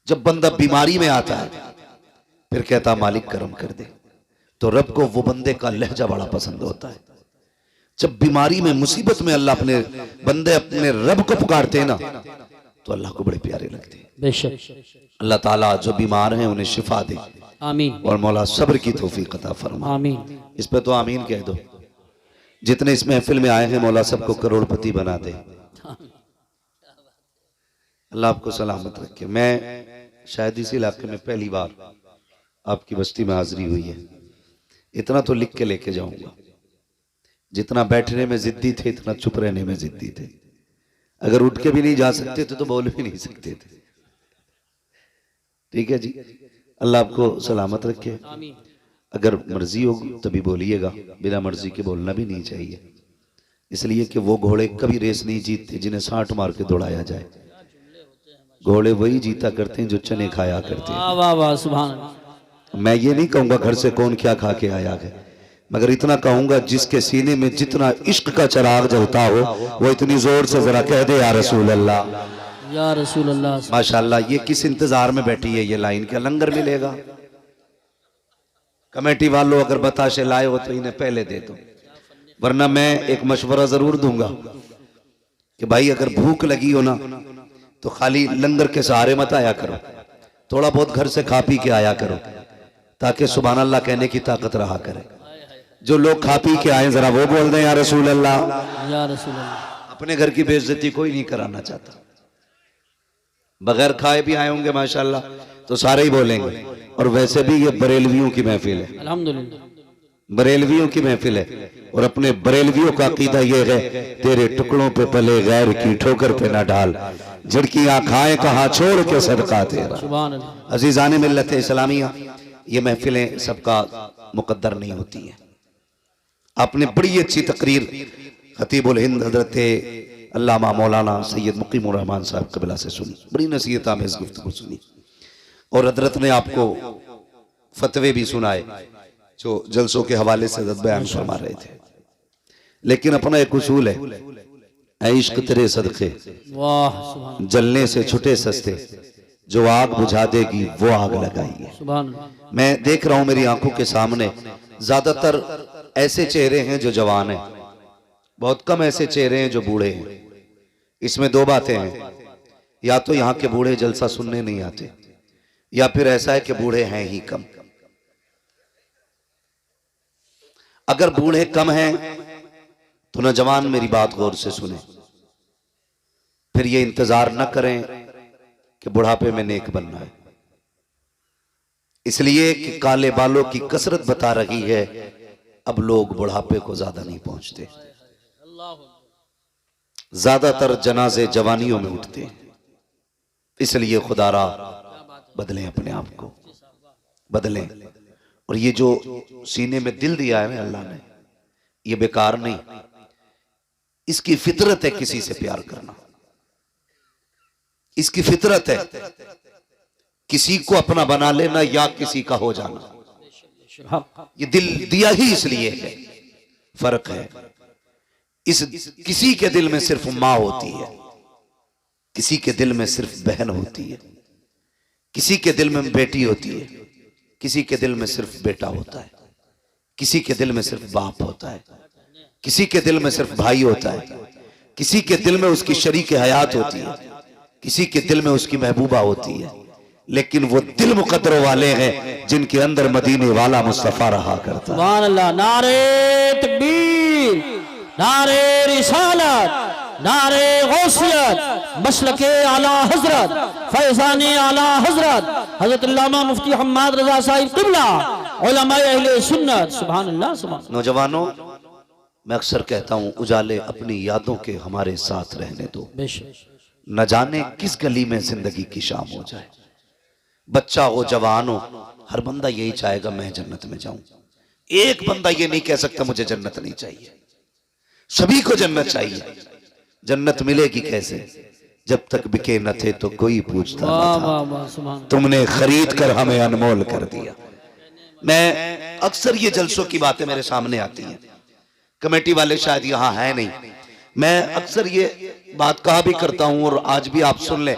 जब बंदा बीमारी में आता है फिर कहता मालिक करम कर दे, तो रब को वो बंदे का लहजा बड़ा पसंद होता है। जब बीमारी में मुसीबत में अल्लाह अपने बंदे अपने रब को पुकारते हैं ना तो अल्लाह को बड़े प्यारे लगते हैं। बेशक अल्लाह ताला जो बीमार हैं उन्हें शिफा दे, आमीन, और मौला सब्र की तौफीक अता फरमा। आमीन। इस पे तो आमीन कह दो। जितने इस महफिल में आए हैं मौला सबको करोड़पति बना दे, अल्लाह आपको सलामत रखे। मैं शायद इस इलाके में पहली बार आपकी बस्ती में हाजिरी हुई है। इतना तो लिख के लेके जाऊंगा, जितना बैठने में जिद्दी थे इतना चुप रहने में जिद्दी थे। अगर उठ के भी नहीं जा सकते थे तो बोल भी नहीं सकते थे। ठीक है जी, अल्लाह आपको सलामत रखे। अगर मर्जी हो तभी बोलिएगा, बिना मर्जी के बोलना भी नहीं चाहिए, इसलिए कि वो घोड़े कभी रेस नहीं जीतते जिन्हें साठ मार के दौड़ाया जाए। घोड़े वही जीता करते हैं जो चने खाया करते हैं। वाह वाह सुभान अल्लाह। मैं ये नहीं कहूंगा घर से कौन क्या खा के आया है, मगर इतना कहूंगा जिसके सीने में जितना इश्क का चिराग जलता हो वो इतनी जोर से जरा कह दे या रसूल अल्लाह, या रसूल अल्लाह। माशाल्लाह। ये किस इंतजार में बैठी है ये लाइन, क्या लंगर मिलेगा? कमेटी वालों अगर बताशे लाए हो तो इन्हें पहले दे दो, वरना मैं एक मशवरा जरूर दूंगा कि भाई अगर भूख लगी हो ना तो खाली लंगर के सहारे मत आया करो, थोड़ा बहुत घर से खा पी के आया करो ताकि सुभान अल्लाह कहने की ताकत रहा करे। जो लोग खा पी के आए जरा वो बोल दें या रसूल अल्लाह, या रसूल अल्लाह। अपने घर की बेइज्जती कोई नहीं कराना चाहता। बगैर खाए भी आए होंगे माशाल्लाह तो सारे ही बोलेंगे। और वैसे भी ये बरेलवियों की महफिल है, अल्हम्दुलिल्लाह, बरेलवियों की महफिल है। और अपने बरेलवियों का अकीदा ये है, तेरे टुकड़ों पे पले गैर की ठोकर पे ना डाल, झड़कियां खाए कहा छोड़ के सदका तेरा। सुभान अल्लाह। अजीजान मिल्लत इस्लामिया, ये महफिलें सबका मुकद्दर नहीं होती है। आपने बड़ी अच्छी तकरीर खतीबुल हिंद हजरत अल्लामा मौलाना सैयद मुकीमुर रहमान साहब कबिला से सुनी, बड़ी नसीहत आमेज़ गुफ्तगू सुनी, और हजरत ने आपको फतवे भी सुनाए जो जलसों के हवाले से बयान फरमा रहे थे। लेकिन अपना एक उसूल है, ऐ इश्क तेरे सदके वाह सुभान जलने से छुटे सस्ते, जो आग बुझा देगी वो आग लगाई है। सुभान अल्लाह। मैं देख रहा हूं मेरी आंखों के सामने ज्यादातर ऐसे चेहरे हैं जो जवान हैं, बहुत कम ऐसे चेहरे हैं जो बूढ़े हैं। इसमें दो बातें हैं, या तो यहाँ के बूढ़े जलसा सुनने नहीं आते, या फिर ऐसा है कि बूढ़े हैं ही कम। अगर बूढ़े कम हैं तो नौजवान मेरी बात गौर से सुने, फिर ये इंतजार न करें कि बुढ़ापे में नेक बनना है, इसलिए कि काले बालों की कसरत बता रही है अब लोग बुढ़ापे को ज्यादा नहीं पहुंचते। ज्यादातर जनाजे जवानियों में उठते हैं, इसलिए खुदारा बदलें, अपने आप को बदलें। और ये जो सीने में दिल दिया है अल्लाह ने, ये बेकार नहीं, इसकी फितरत है किसी से प्यार करना, इसकी फितरत है किसी को अपना बना लेना या किसी का हो जाना। ये दिल दिया ही इसलिए है, फर्क है। इस किसी के दिल में सिर्फ माँ होती है, किसी के दिल में सिर्फ बहन होती है, किसी के दिल में बेटी होती है, किसी के दिल में सिर्फ बेटा होता है, किसी के दिल में सिर्फ बाप होता है, किसी के दिल में सिर्फ भाई होता है, किसी के दिल में उसकी शरीक हयात होती है, किसी के दिल में उसकी महबूबा होती है। लेकिन वो दिल मुकद्दर वाले हैं जिनके अंदर मदीने वाला मुस्तफा रहा करता है। सुभान अल्लाह। नारे तकबीर, नारे रिसालत, नारे गौसियत, मसलके आला हजरत, फैज़ाने आला हजरत हजरत अल्लामा मुफ्ती हम्माद रजा साहिब क़िबला, उलमाए अहले सुन्नत। सुभान अल्लाह, सुभान। नौजवानों, मैं अक्सर कहता हूं उजाले अपनी यादों के हमारे साथ रहने दो, बेशक। न जाने किस गली में जिंदगी की शाम हो जाए। बच्चा हो जवान हो, हर बंदा यही चाहेगा मैं जन्नत में जाऊं। एक बंदा ये नहीं कह सकता मुझे जन्नत नहीं चाहिए, सभी को जन्नत चाहिए। जन्नत मिलेगी कैसे? जब तक बिके न थे तो कोई पूछता न था, तुमने खरीद कर हमें अनमोल कर दिया। मैं अक्सर ये जलसों की बातें मेरे सामने आती हैं, कमेटी वाले शायद यहाँ है नहीं, मैं अक्सर ये बात कहा भी करता हूं और आज भी आप सुन लें।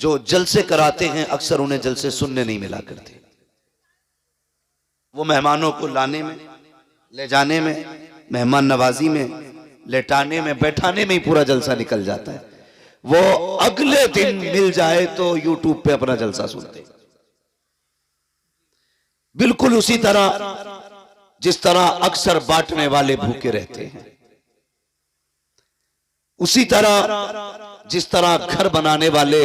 जो जलसे कराते हैं अक्सर उन्हें जलसे सुनने नहीं मिला करते। वो मेहमानों को लाने में, ले जाने में, मेहमान नवाजी में, लेटाने में, बैठाने में ही पूरा जलसा निकल जाता है। वो अगले दिन मिल जाए तो यूट्यूब पे अपना जलसा सुनते हैं। बिल्कुल उसी तरह जिस तरह अक्सर बांटने वाले भूखे रहते हैं, उसी तरह जिस तरह घर बनाने वाले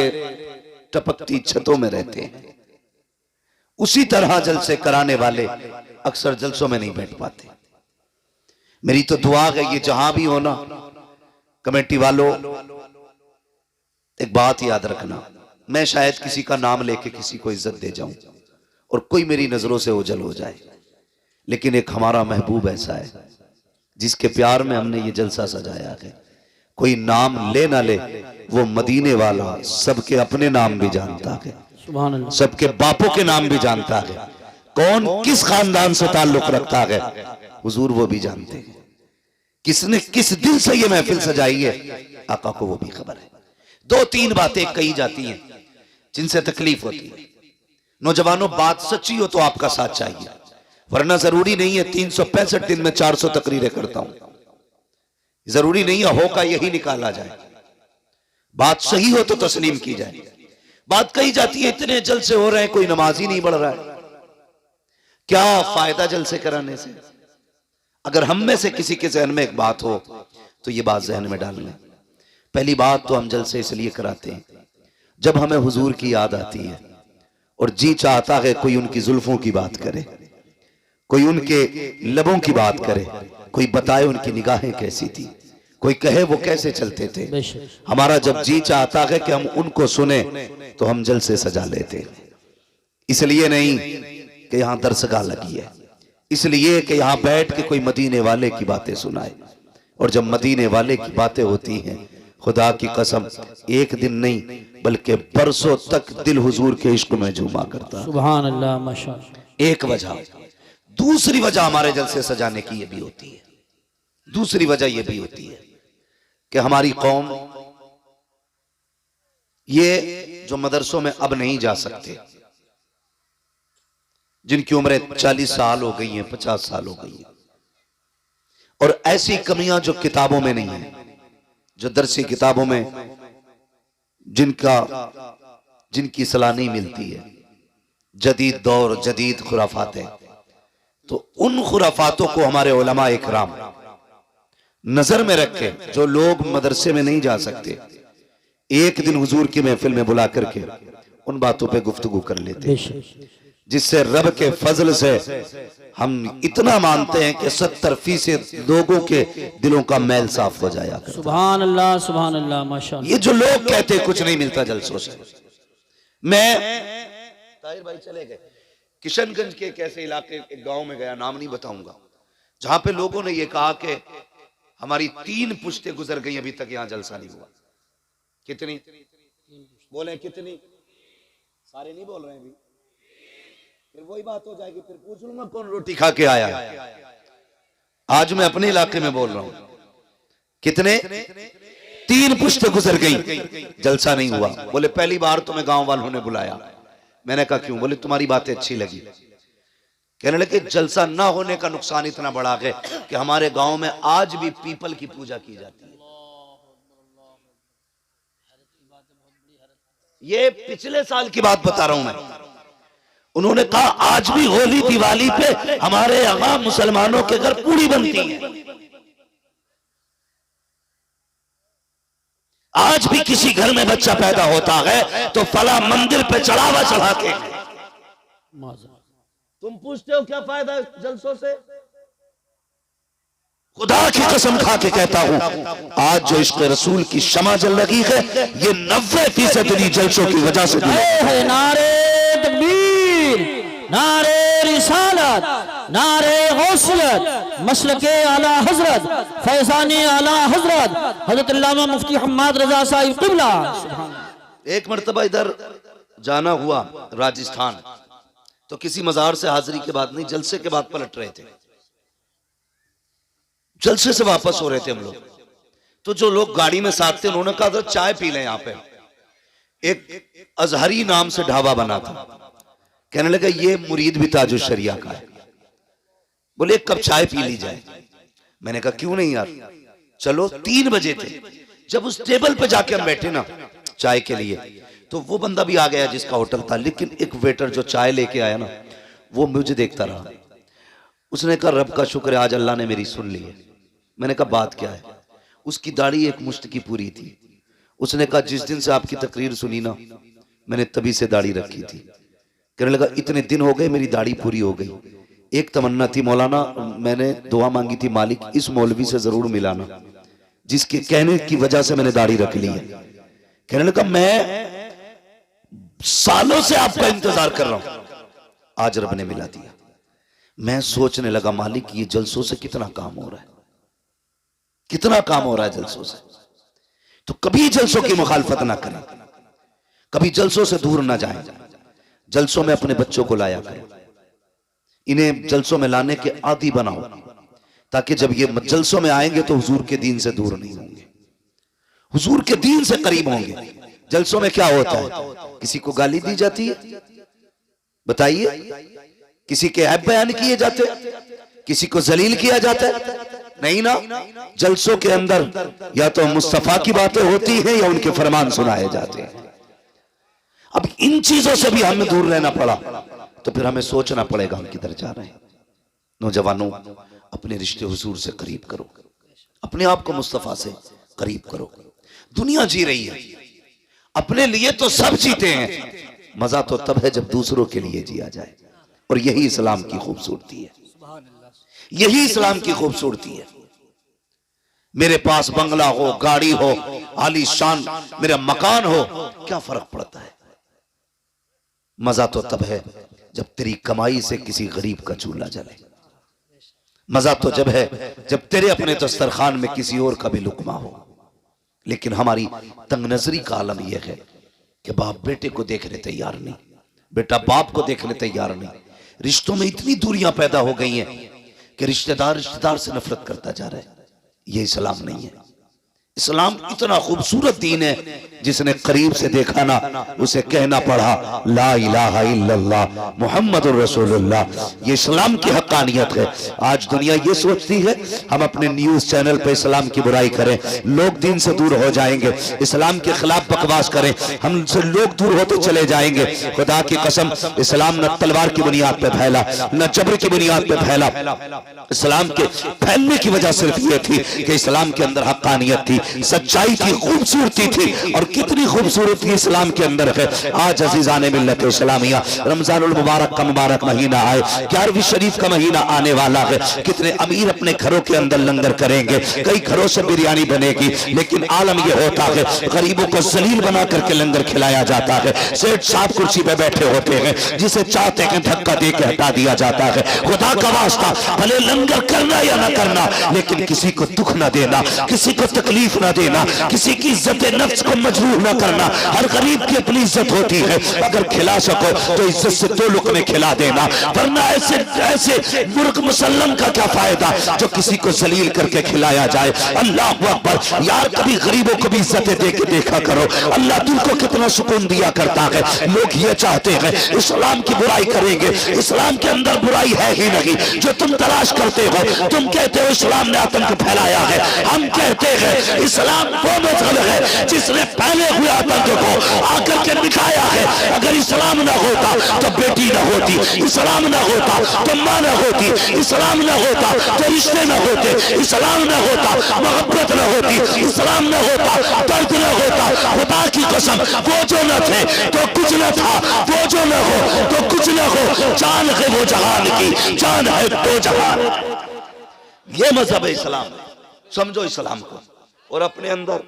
टपकती छतों में रहते हैं, उसी तरह जलसे कराने वाले अक्सर जलसों में नहीं बैठ पाते। मेरी तो दुआ है ये जहां भी हो ना, कमेटी वालों एक बात याद रखना, मैं शायद किसी का नाम लेके किसी को इज्जत दे जाऊं और कोई मेरी नजरों से ओझल हो जाए, लेकिन एक हमारा महबूब ऐसा है जिसके प्यार में हमने ये जलसा सजाया है। कोई नाम ले ना ले, वो मदीने वाला सबके अपने नाम भी जानता है, सुभान अल्लाह, सबके बापों के नाम भी जानता है, कौन किस खानदान से ताल्लुक रखता है हुजूर वो भी जानते हैं, किसने किस दिल से ये महफिल सजाई है आका को वो भी खबर है। दो तीन बातें कही जाती हैं जिनसे तकलीफ होती है। नौजवानों, बात सच्ची हो तो आपका साथ चाहिए, वरना जरूरी नहीं है 365 दिन में 400 तकरीरें करता हूं, जरूरी नहीं है हो का यही निकाला जाए। बात सही हो तो तस्लीम की जाए। बात कही जाती है इतने जलसे हो रहे हैं, कोई नमाज ही नहीं पढ़ रहा है, क्या फायदा जलसे कराने से? अगर हम में से किसी के जहन में एक बात हो तो ये बात जहन में डाल लें। पहली बात तो हम जलसे इसलिए कराते हैं जब हमें हुजूर की याद आती है और जी चाहता है कोई उनकी जुल्फों की बात करे, कोई उनके लबों की बात करे, कोई बताए उनकी निगाहें कैसी थी, कोई कहे वो कैसे चलते थे। हमारा जब जी चाहता है कि हम उनको सुने तो हम जलसे सजा लेते। इसलिए नहीं कि यहां दरसगाह लगी है, इसलिए कि यहां बैठ के कोई मदीने वाले की बातें सुनाए। और जब मदीने वाले की बातें होती हैं, खुदा की कसम एक दिन नहीं बल्कि बरसों तक दिल हुजूर के इश्क में झूमा करता। सुभान अल्लाह, माशाअल्लाह। एक वजह। दूसरी वजह हमारे जलसे सजाने की ये भी होती है, दूसरी वजह ये भी होती है कि हमारी कौम ये जो मदरसों में अब नहीं जा सकते, जिनकी उम्रें 40 साल हो गई हैं, 50 साल हो गई हैं, और ऐसी कमियां जो किताबों में नहीं है, जो दरसी किताबों में जिनकी सलाह नहीं मिलती है, जदीद दौर जदीद खुराफात है, तो उन खुराफातों को हमारे उलमा इकराम नजर में रखे। जो लोग मदरसे में नहीं जा सकते, एक दिन हुजूर की महफिल में बुला करके उन बातों पे गुफ्तगू कर लेते, जिससे रब के फजल से हम इतना मानते हैं कि 70% लोगों के दिलों का मैल साफ हो जाया। सुभान अल्लाह, सुभान अल्लाह, माशाअल्लाह। ये जो लोग कहते हैं कुछ नहीं मिलता जलसों से, मैं ताहिर भाई चले गए किशनगंज के एक ऐसे इलाके एक गांव में गया, नाम नहीं बताऊंगा, जहां पे लोगों ने ये कहा कि हमारी 3 पुश्तें गुजर गई, अभी तक यहां जलसा नहीं हुआ। कितनी बोले? कितनी? सारे नहीं बोल रहे हैं अभी, फिर वही बात हो जाएगी, फिर पूछ लूंगा कौन रोटी खा के आया। आज मैं अपने इलाके में बोल रहा हूं, कितने? 3 पुश्तें गुजर गई, जलसा नहीं हुआ। बोले पहली बार तुम्हें गांव वालों ने बुलाया। मैंने कहा क्यों? बोले तुम्हारी बातें अच्छी लगी। कहने लगे जलसा ना होने का नुकसान इतना बड़ा है कि हमारे गांव में आज भी पीपल की पूजा की जाती है। ये पिछले साल की बात बता रहा हूं मैं। उन्होंने कहा आज भी होली दिवाली पे हमारे यहां मुसलमानों के घर पूड़ी बनती है, आज भी किसी घर में बच्चा पैदा होता है तो फला मंदिर पे चढ़ावा चढ़ाते हैं। तुम पूछते हो क्या फायदा जलसों से? खुदा की कसम खा के कहता हूं, आज जो इश्क रसूल की शमा जल रही है, ये 90% जलसों की वजह से है। नारे तकबीर, नारे रिसालत, नारे गौसियत, मसलके आला हजरत, फैजानी आला हजरत हजरत अल्लामा मुफ्ती हम्माद रजा साहिब क़िबला। एक मर्तबा इधर जाना हुआ राजस्थान, तो किसी मजार से हाजिरी के बाद नहीं, जलसे के बाद पलट रहे थे, जलसे से वापस हो रहे थे हम लोग। तो जो लोग गाड़ी में साथ थे उन्होंने कहा चाय पी लें यहाँ पे। एक अजहरी नाम से ढाबा बना था। कहने लगा ये मुरीद भी ताजुल शरिया का है, बोले एक कप चाय पी ली जाए। मैंने कहा क्यों नहीं यार, चलो। 3 बजे थे जब उस टेबल पे जाके हम बैठे ना चाय के लिए, तो वो बंदा भी आ गया जिसका होटल था, लेकिन एक वेटर जो चाय लेके आया ना वो मुझे देखता रहा। उसने कहा रब का शुक्र है आज अल्लाह ने मेरी सुन ली है। मैंने कहा बात क्या है? उसकी दाढ़ी एक मुश्त की पूरी थी। उसने कहा जिस दिन से आपकी तकरीर सुनी ना मैंने तभी से दाढ़ी रखी थी। कहने लगा इतने दिन हो गए मेरी दाढ़ी पूरी हो गई। एक तमन्ना थी मौलाना, मैंने दुआ मांगी थी मालिक इस मौलवी से जरूर मिलाना जिसके कहने की वजह से मैंने दाढ़ी रख ली है। कहने लगा मैं सालों से आपका इंतजार कर रहा हूं, आज रब ने मिला दिया। मैं सोचने लगा मालिक ये जलसों से कितना काम हो रहा है, कितना काम हो रहा है जलसों से। तो कभी जलसों की मुखालफत ना करें, कभी जलसों से दूर ना जाएं। जलसों में अपने बच्चों को लाया करें, इन्हें जलसों में लाने के आदी बनाओ, ताकि जब ये जलसों में आएंगे तो हुजूर के दीन से दूर नहीं होंगे, हुजूर के दीन से करीब होंगे। जलसों में क्या होता है? किसी को गाली दी जाती है, बताइए, किसी के ऐब बयान किए जाते, किसी को जलील किया जाता है? नहीं ना। जलसों के अंदर या तो मुस्तफा की बातें होती हैं या उनके फरमान सुनाए जाते हैं। अब इन चीजों से भी हमें दूर रहना पड़ा तो फिर हमें सोचना पड़ेगा हम किधर जा रहे हैं। नौजवानों अपने रिश्ते हुजूर से करीब करो, अपने आप को मुस्तफा से करीब करो। दुनिया जी रही है, अपने लिए तो सब जीते हैं, मजा तो तब है जब दूसरों के लिए जिया जाए। और यही इस्लाम की खूबसूरती है, यही इस्लाम की खूबसूरती है। मेरे पास बंगला हो, गाड़ी हो, आलीशान मेरा मकान हो, क्या फर्क पड़ता है? मजा तो तब है जब तेरी कमाई से किसी गरीब का चूल्हा जले। मजा तो जब है जब तेरे अपने दस्तरखान में किसी और का भी लुकमा हो। लेकिन हमारी तंग नजरी का आलम यह है कि बाप बेटे को देखने तैयार नहीं, बेटा बाप को देखने तैयार नहीं। रिश्तों में इतनी दूरियां पैदा हो गई हैं कि रिश्तेदार रिश्तेदार से नफरत करता जा रहा है। यह इस्लाम नहीं है। इस्लाम इतना खूबसूरत दीन है, जिसने करीब से देखा ना उसे कहना पड़ा ला इलाहा इल्लल्लाह मुहम्मदुर रसूलुल्लाह। ये इस्लाम की हक्कानियत है। आज दुनिया ये सोचती है हम अपने न्यूज चैनल पे इस्लाम की बुराई करें, लोग दीन से दूर हो जाएंगे। इस्लाम के खिलाफ बकवास करें, हमसे लोग दूर होते चले जाएंगे। खुदा की कसम, इस्लाम न तलवार की बुनियाद पे फैला, न जबर की बुनियाद पे फैला। इस्लाम के फैलने की वजह सिर्फ ये थी कि इस्लाम के अंदर हक्कानियत थी, सच्चाई थी, खूबसूरती थी। और कितनी खूबसूरती इस्लाम के अंदर है। आज अजीजाने मिल्लत इस्लामिया, रमजानुल मुबारक का मुबारक महीना आए, 11वीं शरीफ का महीना आने वाला है। कितने अमीर अपने घरों के अंदर लंगर करेंगे, कई घरों से बिरयानी बनेगी, लेकिन आलम यह होता है गरीबों को जलील बना करके लंगर खिलाया जाता है। सेठ साहब कुर्सी पे बैठे होते हैं, जिसे चाहते हैं धक्का दे के हटा दिया जाता है। खुदा का वास्ता, भले लंगर करना या ना करना, लेकिन किसी को दुख ना देना, किसी को तकलीफ ना देना, किसी की इज्जत नफ्स को मजबूर ना करना। हर गरीब की अपनी इज्जत होती है, अगर खिला सको तो इज्जत से 2 लुक़मे खिला देना, वरना ऐसे ऐसे मुर्ग मुसल्लम का क्या फायदा जो किसी को जलील करके खिलाया जाए। अल्लाह अकबर। यार कभी गरीबों को भी इज्जत दे के देखा करो, अल्लाह दिल को कितना सुकून दिया करता है। लोग ये चाहते हैं इस्लाम की बुराई करेंगे, इस्लाम के अंदर बुराई है ही नहीं। जो तुम तलाश करते हो, तुम कहते हो इस्लाम ने आतंक फैलाया है, हम कहते हैं इस्लाम वो मजहब है जिसने पहले हुए आतंक को आकर के दिखाया है। अगर इस्लाम ना होता तो बेटी ना होती, इस्लाम ना होता तो माँ ना होती, इस्लाम ना होता तो रिश्ते ना होते, इस्लाम ना होता मोहब्बत ना होती, इस्लाम ना होता दर्द ना होता। खुदा की कसम, वो जो न थे तो कुछ न था, वो जो न हो तो कुछ न हो। जान है वो जहान की, जान है तो जहान। ये मजहब है इस्लाम। समझो इस्लाम को और अपने अंदर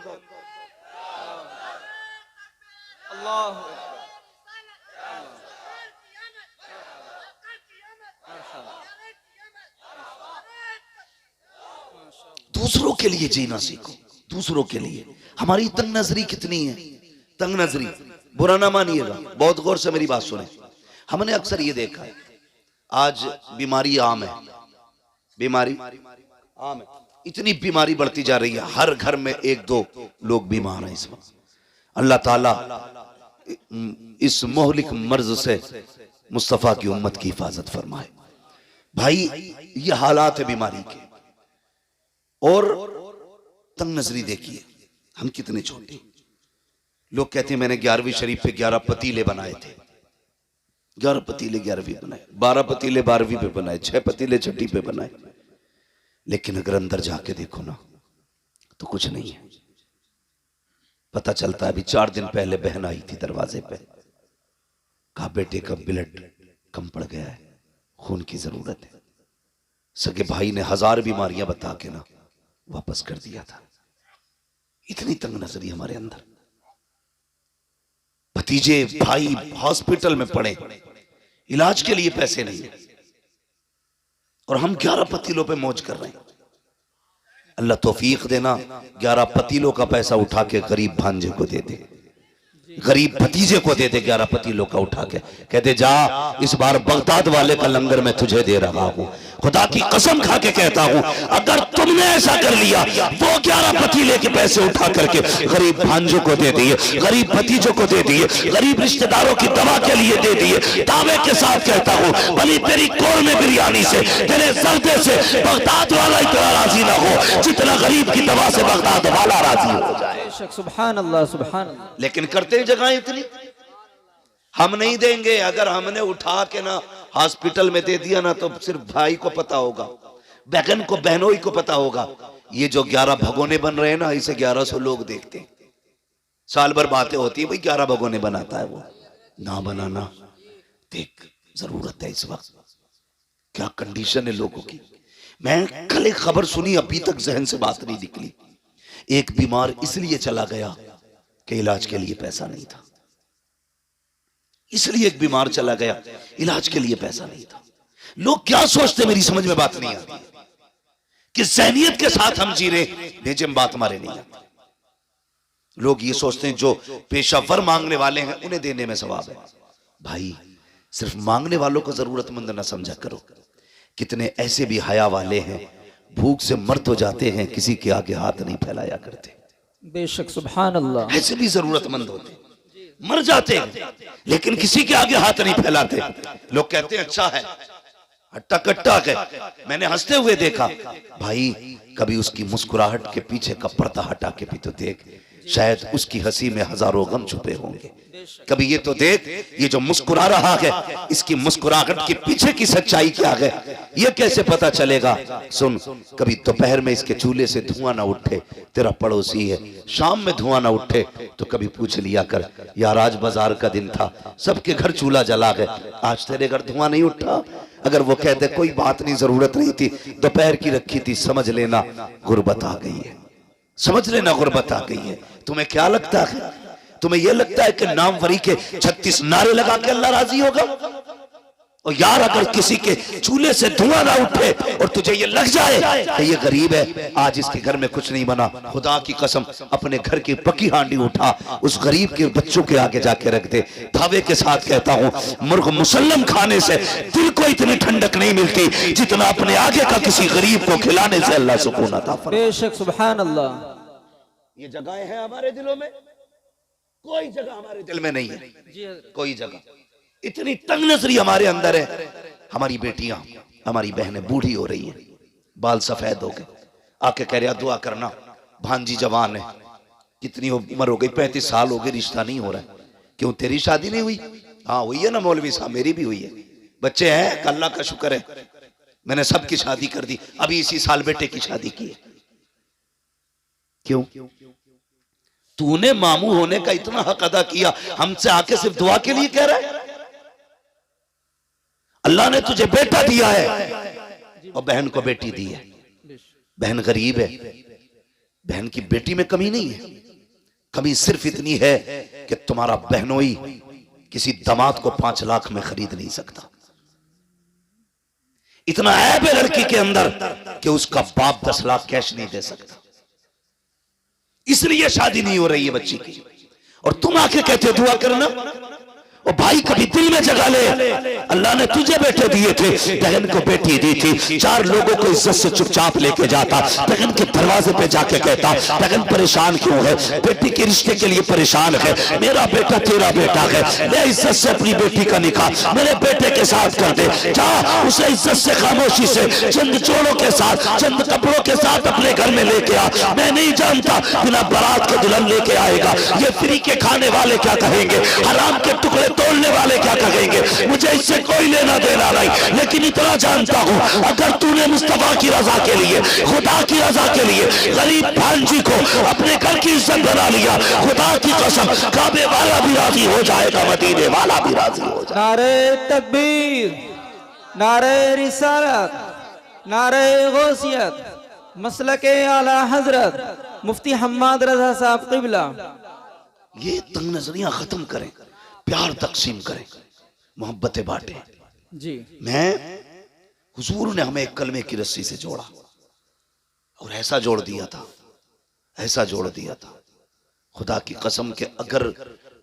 दूसरों के लिए जीना सीखो, दूसरों के लिए। हमारी तंग नजरी कितनी है, तंग नजरी। बुरा ना मानिएगा, बहुत गौर से मेरी बात सुने। हमने अक्सर ये देखा है, आज बीमारी आम है, बीमारी आम है, इतनी बीमारी बढ़ती जा रही है। हर घर में 1-2 लोग बीमार हैं इस वक्त। अल्लाह ताला इस मोहलिक मर्ज से मुस्तफ़ा की उम्मत की हिफाजत फरमाए। भाई ये हालात है बीमारी के। और तंग नजरी देखिए, हम कितने छोटे। लोग कहते हैं मैंने 11वीं शरीफ पे 11 पतीले बनाए थे। 11 पतीले 11वीं बनाए, 12 पतीले 12वीं पे बनाए, 6 पतीले 6ठी पे बनाए। लेकिन अगर अंदर जाके देखो ना तो कुछ नहीं है। पता चलता है, अभी 4 दिन पहले बहन आई थी दरवाजे पे, कहा बेटे का ब्लड कम पड़ गया है, खून की जरूरत है। सगे भाई ने 1000 बीमारियां बता के ना वापस कर दिया था। इतनी तंग नजरी हमारे अंदर। भतीजे भाई हॉस्पिटल में पड़े, इलाज के लिए पैसे नहीं है, और हम 11 पतीलों पे मौज कर रहे हैं। अल्लाह तौफीक देना, 11 पतीलों का पैसा उठा के गरीब भांजे को दे दे, गरीब भतीजे को दे दे 11 पतीलों का उठा के। कहते जा, इस बार बगदाद वाले का लंगर मैं तुझे दे रहा हूं। खुदा की कसम खा के कहता हूं, अगर तुमने ऐसा कर लिया, वो 11 पतीले के पैसे उठा करके गरीब भांजों को दे दिए, गरीब भतीजों को दे दिए, गरीब रिश्तेदारों की दवा के लिए दे दिए। दावे के साथ कहता हूं, भली तेरी कोर में बिरयानी से, तेरे सर्दे से बगदाद वाला इतना राजी ना हो जितना गरीब की दवा से बगदाद वाला राजी हो जाए। सुभान अल्लाह, सुभान अल्लाह। लेकिन करते जगह इतनी हम नहीं देंगे। अगर हमने उठा के ना हॉस्पिटल में दे दिया ना, तो सिर्फ भाई को पता होगा, बहन को, बहनोई को पता होगा। ये जो 11 भगोने बन रहे हैं ना, इसे 1100 लोग देखते हैं। साल भर बातें होती है, भाई 11 भगोने बनाता है वो। ना बनाना, देख जरूरत है इस वक्त, क्या कंडीशन है लोगों की। मैं कल एक खबर सुनी, अभी तक जहन से बात नहीं निकली। एक बीमार इसलिए चला गया कि इलाज के लिए पैसा नहीं था। इसलिए एक बीमार चला गया, इलाज के लिए पैसा नहीं था। लोग क्या सोचते, मेरी समझ में बात नहीं आती कि ज़हनियत के साथ हम जी रहे, भेजे में बात हमारे नहीं आती। लोग ये सोचते हैं जो पेशावर मांगने वाले हैं उन्हें देने में सवाब है। भाई सिर्फ मांगने वालों को जरूरतमंद ना समझा करो। कितने ऐसे भी हया वाले हैं, भूख से मर तो जाते हैं, किसी के आगे हाथ नहीं फैलाया करते। बेशक, सुभान अल्लाह। ऐसे भी जरूरतमंद होते, मर जाते हैं लेकिन किसी के आगे हाथ नहीं फैलाते। लोग कहते हैं अच्छा है, हट्टा कट्टा है। मैंने हंसते हुए देखा। भाई कभी उसकी मुस्कुराहट के पीछे का पर्दा हटा के भी तो देख, शायद उसकी हंसी में हजारों गम छुपे होंगे। कभी ये तो देख, ये जो मुस्कुरा रहा है, इसकी मुस्कुराहट के पीछे की सच्चाई क्या है, ये कैसे पता चलेगा। सुन, कभी दोपहर में इसके चूल्हे से धुआं ना उठे, तेरा पड़ोसी है, शाम में धुआं ना उठे तो कभी पूछ लिया कर, यार आज बाजार का दिन था, सबके घर चूल्हा जला है, आज तेरे घर धुआं नहीं उठा। अगर वो कहते कोई बात नहीं, जरूरत नहीं थी, दोपहर की रखी थी, समझ लेना गुर्बत आ गई है, समझ लेना गुर्बत आ गई है। तुम्हें क्या लगता है, तुम्हें यह लगता है कि नामवरी के 36 नारे लगा के अल्लाह राजी होगा? और यार अगर किसी के चूल्हे से धुआं ना उठे और तुझे ये लग जाए कि ये गरीब है, आज इसके घर में कुछ नहीं बना, खुदा की कसम अपने घर की पकी हांडी उठा उस गरीब के बच्चों के आगे जाके रख दे। दावे के साथ कहता हूँ, मुर्ग मुसल्लम खाने से दिल को इतनी ठंडक नहीं मिलती जितना अपने आगे का किसी गरीब को खिलाने से अल्लाह सुकून अता फरमाए। बेशक, सुभान अल्लाह। ये जगहें हैं हमारे दिलों में, कोई जगह हमारे दिल में नहीं है, कोई जगह। इतनी तंग नजरी हमारे अंदर है। हमारी बेटियां, हमारी बहनें बूढ़ी हो रही हैं, बाल सफेद हो गए, आके कह रहा दुआ करना, भांजी जवान है, कितनी उम्र हो गई, 35 साल हो गए, रिश्ता नहीं हो रहा है। क्यों, तेरी शादी नहीं हुई? हाँ हुई है ना मौलवी साहब, मेरी भी हुई है, बच्चे हैं, अल्लाह का शुक्र है, मैंने सबकी शादी कर दी, अभी इसी साल बेटे की शादी की है। क्यों? तूने मामू होने का इतना हक अदा किया, हमसे आके सिर्फ दुआ के लिए कह रहा है? अल्लाह ने तुझे बेटा दिया है और बहन को बेटी दी है। बहन गरीब है, बहन की बेटी में कमी नहीं है, कमी सिर्फ इतनी है कि तुम्हारा बहनोई किसी दामाद को 5 लाख में खरीद नहीं सकता। इतना ऐब है लड़की के अंदर कि उसका बाप 10 लाख कैश नहीं दे सकता, इसलिए शादी नहीं हो रही है बच्ची की। और तुम आके कहते हो दुआ करना, और भाई कभी दिल में जगा ले, अल्लाह ने तुझे बेटे दिए थे, बहन को बेटी दी थी, 4 लोगों को इज्जत से चुपचाप लेके जाता, बहन के दरवाजे पे जाके कहता बहन परेशान क्यों है, बेटी के रिश्ते के लिए परेशान है, मेरा बेटा तेरा बेटा है, ले इज्जत से अपनी बेटी का निकाह मेरे बेटे के साथ कर दे, जा उसे इज्जत से खामोशी से चंद जोड़ों के साथ चंद कपड़ों के साथ अपने घर में लेके आ, मैं नहीं जानता बिना बारात के दुल्हन लेके आएगा, ये फ्री के खाने वाले क्या कहेंगे, हराम के टुकड़े तोड़ने वाले क्या कहेंगे, मुझे इससे कोई लेना देना नहीं, लेकिन इतना जानता हूं अगर तूने मुस्तफा की रजा के लिए, खुदा की रजा के लिए गरीब भांजी को अपने घर की इज्जत बना लिया, खुदा की कसम काबे वाला भी राजी हो जाएगा, मदीने वाला भी राजी हो जाएगा। नारे तकबीर, नारे रिसालत, नारे गौसियत, मसलके आला हजरत मुफ्ती हम्माद रजा साहब क़िबला। ये तंग नजरियां खत्म करें, प्यार तकसीम करें, मोहब्बतें बांटें। जी हुजूर ने हमें एक कलमे की रस्सी से जोड़ा और ऐसा जोड़ दिया था, ऐसा जोड़ दिया था, खुदा की कसम के अगर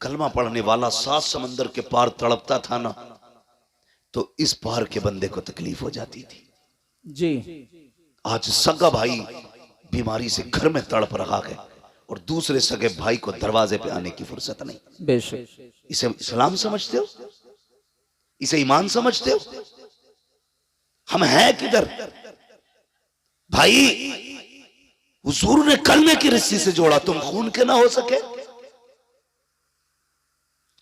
कलमा पढ़ने वाला 7 समंदर के पार तड़पता था ना, तो इस पार के बंदे को तकलीफ हो जाती थी। जी आज सगा भाई बीमारी से घर में तड़प रहा है और दूसरे सगे भाई को दरवाजे पे आने की फुर्सत नहीं। बेशक इसे इस्लाम समझते हो, इसे ईमान समझते हो? हम हैं किधर भाई? हुजूर ने कलमे की रस्सी से जोड़ा, तुम खून के ना हो सके,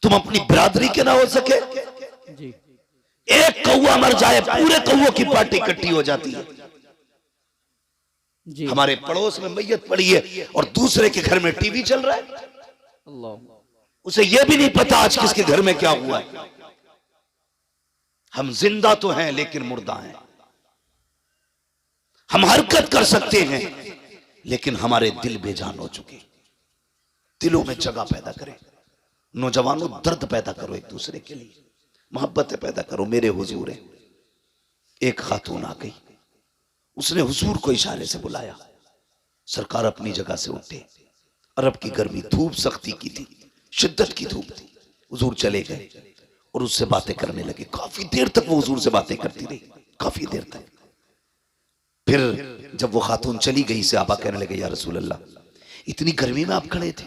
तुम अपनी बिरादरी के ना हो सके। जी एक कौवा मर जाए पूरे कौवों की पार्टी इकट्ठी हो जाती है। जी हमारे पड़ोस में मैयत पड़ी है और दूसरे के घर में टीवी चल रहा है, अल्लाह, उसे यह भी नहीं पता आज किसके घर में क्या हुआ है। हम जिंदा तो हैं लेकिन मुर्दा हैं, हम हरकत कर सकते हैं लेकिन हमारे दिल बेजान हो चुके। दिलों में जगह पैदा करें, नौजवानों दर्द पैदा करो, एक दूसरे के लिए मोहब्बतें पैदा करो। मेरे हुजूर है, एक खातून आ गई, उसने हुजूर को इशारे से बुलाया, सरकार अपनी जगह से उठे। अरब की गर्मी, धूप सख्ती की थी, शिद्दत की धूप थी। हुजूर चले गए और उससे बातें करने लगे। काफी देर तक वो हुजूर से बातें करती रही, काफी देर तक। फिर जब वो खातून चली गई, से आबा कहने लगे, या रसूल अल्लाह, इतनी गर्मी में आप खड़े थे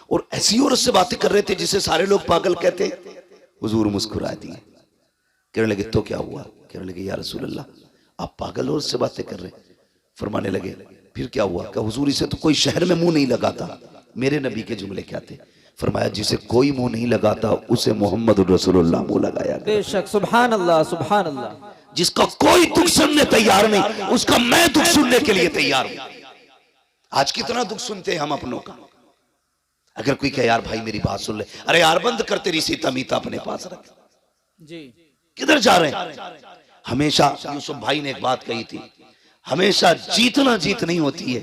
और ऐसी औरत से बातें कर रहे थे जिसे सारे लोग पागल कहते। हुजूर मुस्कुरा दिए, कहने लगे तो क्या हुआ? कहने लगे, या रसूल अल्लाह, आप पागल औरत से बातें कर रहे। फरमाने लगे, फिर क्या हुआ? क्या हुजूर, इसे तो कोई शहर में मुंह नहीं लगाता। मेरे नबी के जुमले क्या थे? फरमाया, जिसे कोई मुंह नहीं लगाता उसे मोहम्मद रसूलुल्लाह मुंह लगाया। बेशक, सुभान अल्लाह, सुभान अल्लाह। जिसका कोई दुख सुनने तैयार नहीं, उसका मैं दुख सुनने के लिए तैयार हूं। आज कितना दुख सुनते हैं हम अपनों का। अगर कोई कहे, यार भाई मेरी बात सुन ले, अरे यार बंद कर, तेरी सीता मीता अपने पास रख। जी किधर जा रहे हैं? हमेशा यूसुफ भाई ने एक बात कही थी, हमेशा जीतना जीत नहीं होती है,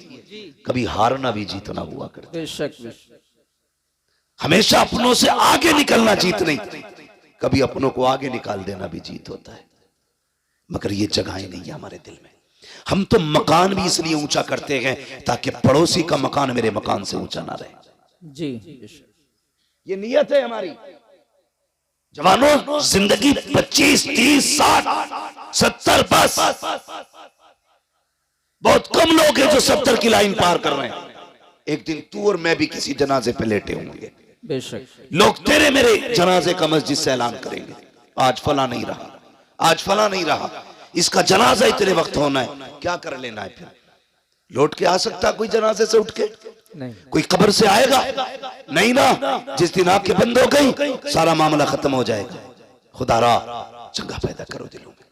कभी हारना भी जीतना हुआ करता है। बेशक, बेशक। हमेशा अपनों से आगे निकलना जीत नहीं, कभी अपनों को आगे निकाल देना भी जीत होता है। मगर ये जगहें नहीं है हमारे दिल में। हम तो मकान भी इसलिए ऊंचा करते हैं ताकि पड़ोसी का मकान मेरे मकान से ऊंचा ना रहे। जी बेशक। ये नियत है हमारी। जवानों, जिंदगी 25, 30, 60, 70 बस। बहुत कम लोग हैं जो 70 की लाइन पार कर रहे हैं। एक दिन तू और मैं भी किसी जनाजे पे लेटे होंगे। बेशक। लोग तेरे मेरे जनाजे का मस्जिद से ऐलान करेंगे, आज फला नहीं रहा, आज फला नहीं रहा, इसका जनाजा इतने वक्त होना है। क्या कर लेना है फिर? लौट के आ सकता कोई जनाजे से उठ के? नहीं। कोई कब्र से आएगा? नहीं ना। जिस दिन आंखें बंद हो गई सारा मामला खत्म हो जाएगा। खुदारा जगह पैदा करो दिलों में।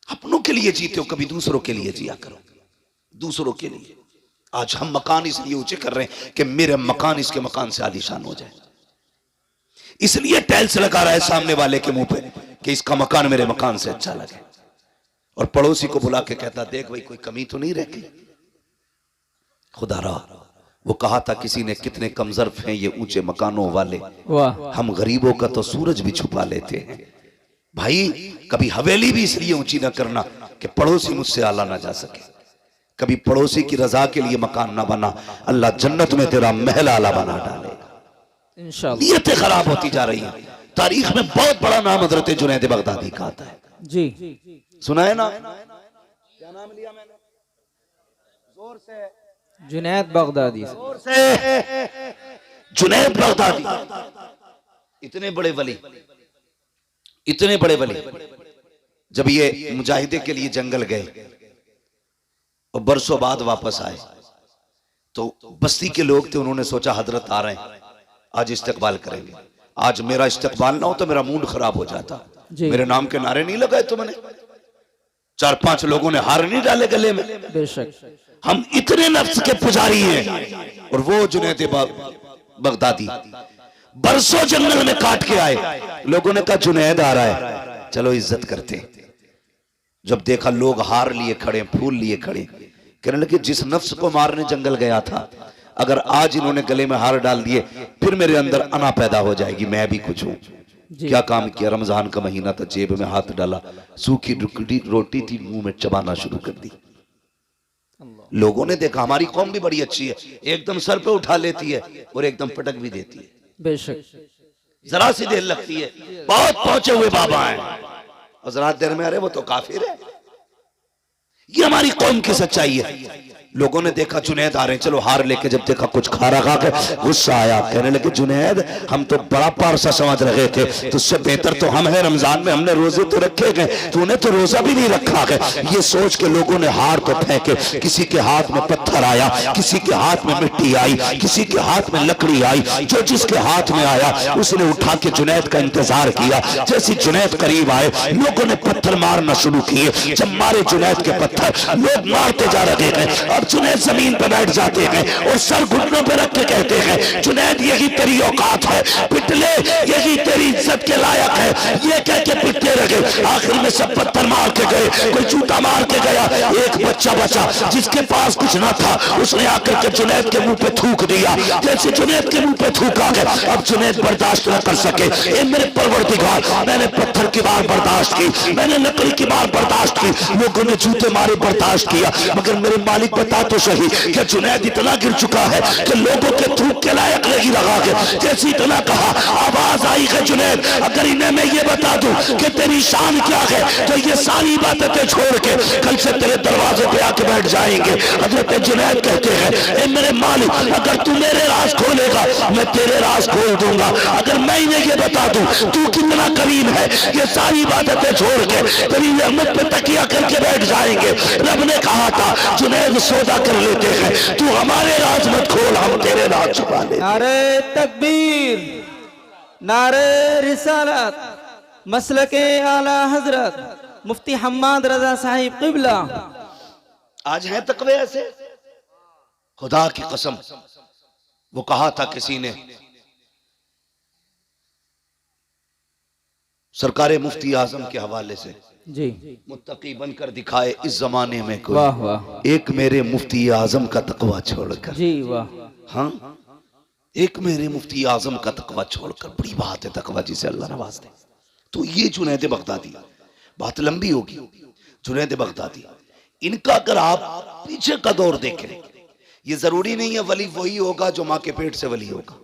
अपनों के लिए जीते हो, कभी दूसरों के लिए जिया करो, दूसरों के लिए। आज हम मकान इसलिए ऊंचे कर रहे हैं कि मेरे मकान इसके मकान से आलीशान हो जाए, इसलिए टाइल्स लगा रहा है सामने वाले के मुंह पे कि इसका मकान मेरे मकान से अच्छा लगे, और पड़ोसी को बुला के कहता, देख भाई कोई कमी तो नहीं रह गई। खुदारा, वो कहा था किसी ने, कितने कमजर्फ हैं ये ऊंचे मकानों वाले, वाह। हम गरीबों का तो सूरज भी छुपा लेते हैं। भाई कभी हवेली भी इसलिए ऊंची ना करना कि पड़ोसी मुझसे आला ना जा सके। कभी पड़ोसी की रजा के लिए मकान ना बना, अल्लाह जन्नत में तेरा महल आला बना डालेगा। इंशाअल्लाह। नीयतें खराब होती जा रही हैं। तारीख में बहुत बड़ा नाम हजरत जुनैद बगदादी का आता है। जी सुना है ना? क्या नाम लिया मैंने? जोर से। जुनैद बगदादी। जोर से। जुनैद बगदादी। इतने बड़े वली, इतने बड़े वली, जब ये मुजाहिदे के लिए जंगल गए और बरसों बाद वापस आए तो बस्ती के लोग थे, उन्होंने सोचा हजरत आ रहे हैं, आज इस्तकबाल करेंगे। आज मेरा इस्तकबाल ना हो तो मेरा मूड खराब हो जाता। मेरे नाम के नारे नहीं लगाए तुमने, 4-5 लोगों ने हार नहीं डाले गले में। बेशक हम इतने नफ्स के पुजारी हैं। और वो जुनैद बगदादी बरसों जंगल में काट के आए। लोगों ने कहा जुनैद आ रहा है, चलो इज्जत करते। जब देखा लोग हार लिए खड़े, फूल लिए खड़े, कहने लगे जिस नफ्स को मारने जंगल गया था, अगर आज इन्होंने गले में हार डाल दिए फिर मेरे अंदर अना पैदा हो जाएगी, मैं भी कुछ हूं। क्या काम किया? रमजान का महीना था, जेब में हाथ डाला, सूखी रोटी थी, मुंह में चबाना शुरू कर दी। लोगों ने देखा हमारी कौम भी बड़ी अच्छी है, एकदम सर पे उठा लेती है और एकदम पटक भी देती है। बेशक जरा सी देर लगती है, बहुत पहुंचे हुए बाबा हैं और जरा देर में अरे वो तो काफिर है। ये हमारी कौम की सच्चाई है। लोगों ने देखा जुनैद आ रहे हैं, चलो हार लेके जब देखा कुछ खारा खा के गुस्सा आया, कहने लगे जुनैद हम तो बड़ा पारसा समझ रहे थे, तुझसे बेहतर तो हम हैं, रमजान में हमने रोजे तो रखे गए, तूने तो रोजा भी नहीं रखा है। ये सोच के लोगों ने हार तो फेंके, किसी के हाथ में पत्थर आया, किसी के हाथ में मिट्टी आई, किसी के हाथ में लकड़ी आई, जो जिसके हाथ में आया उसने उठा के जुनैद का इंतजार किया। जैसे जुनैद करीब आए लोगों ने पत्थर मारना शुरू किए। जब मारे जुनैद के पत्थर, लोग मारते जा रहे थे। अब जुनैद जमीन पर बैठ जाते हैं और सर घुटनों पर रख के कहते हैं जुनैद यही तेरी औकात है, पिटले, यही तेरी इज्जत के लायक है। ये कह के पिटते रहे। आखिर में सब पत्थर मार के गए, कोई जूता मार के गया। एक बच्चा बचा जिसके पास कुछ ना था, उसने आकर के जुनैद के मुंह पे थूक दिया। जैसे जुनैद के मुंह पे थूका गया, अब जुनैद बर्दाश्त न कर सके। ए मेरे परवरदिगार, मैंने पत्थर की बार बर्दाश्त की, मैंने लकड़ी की बार बर्दाश्त की, लोगों ने जूते मारे बर्दाश्त किया, मगर मेरे मालिक बता तो सही कि जुनैद इतना गिर चुका है कि लोगों के थूक के लायक नहीं लगा के। जैसे इतना कहा, आवाज आई है जुनैद अगर इन्हें मैं ये बता दूं कि तेरी शान क्या है तो ये सारी बातें छोड़ के कल से तेरे दरवाजे पे आके बैठ जाएंगे। हजरत जुनैद कहते हैं ए मेरे मालिक, अगर तू मेरे राज खोलेगा मैं तेरे राज खोल दूंगा। अगर मैं इन्हें ये बता दूं तू कितना करीम है, ये सारी बातें छोड़ के तेरी रहमत पे तकिया करके बैठ जाएंगे। रब ने कहा था जुनैद सौदा कर लेते हैं, तू हमारे राज मत खोल, हम तेरे राज छुपा ले। नारे तकबीर, नारे रिसालत, मसलके आला हजरत मुफ्ती हम्माद रजा साहिब क़िबला। आज हैं तकवे ऐसे, खुदा की कसम। वो कहा था किसी ने, सरकारे मुफ्ती आजम के हवाले से, जी मुत्तकी बनकर दिखाए इस जमाने में कोई, वाह वाह, एक मेरे मुफ्ती आजम का तकवा छोड़कर। जी वाह, हाँ, एक मेरे मुफ्ती आजम का तकवा छोड़कर। बड़ी बात है तकवा जिसे अल्लाह नवाज दे। तो ये जुनैद बगदादी, बात लंबी होगी। जुनैद बगदादी, इनका अगर आप पीछे का दौर देखें, ये जरूरी नहीं है वली वही होगा जो माँ के पेट से वली होगा।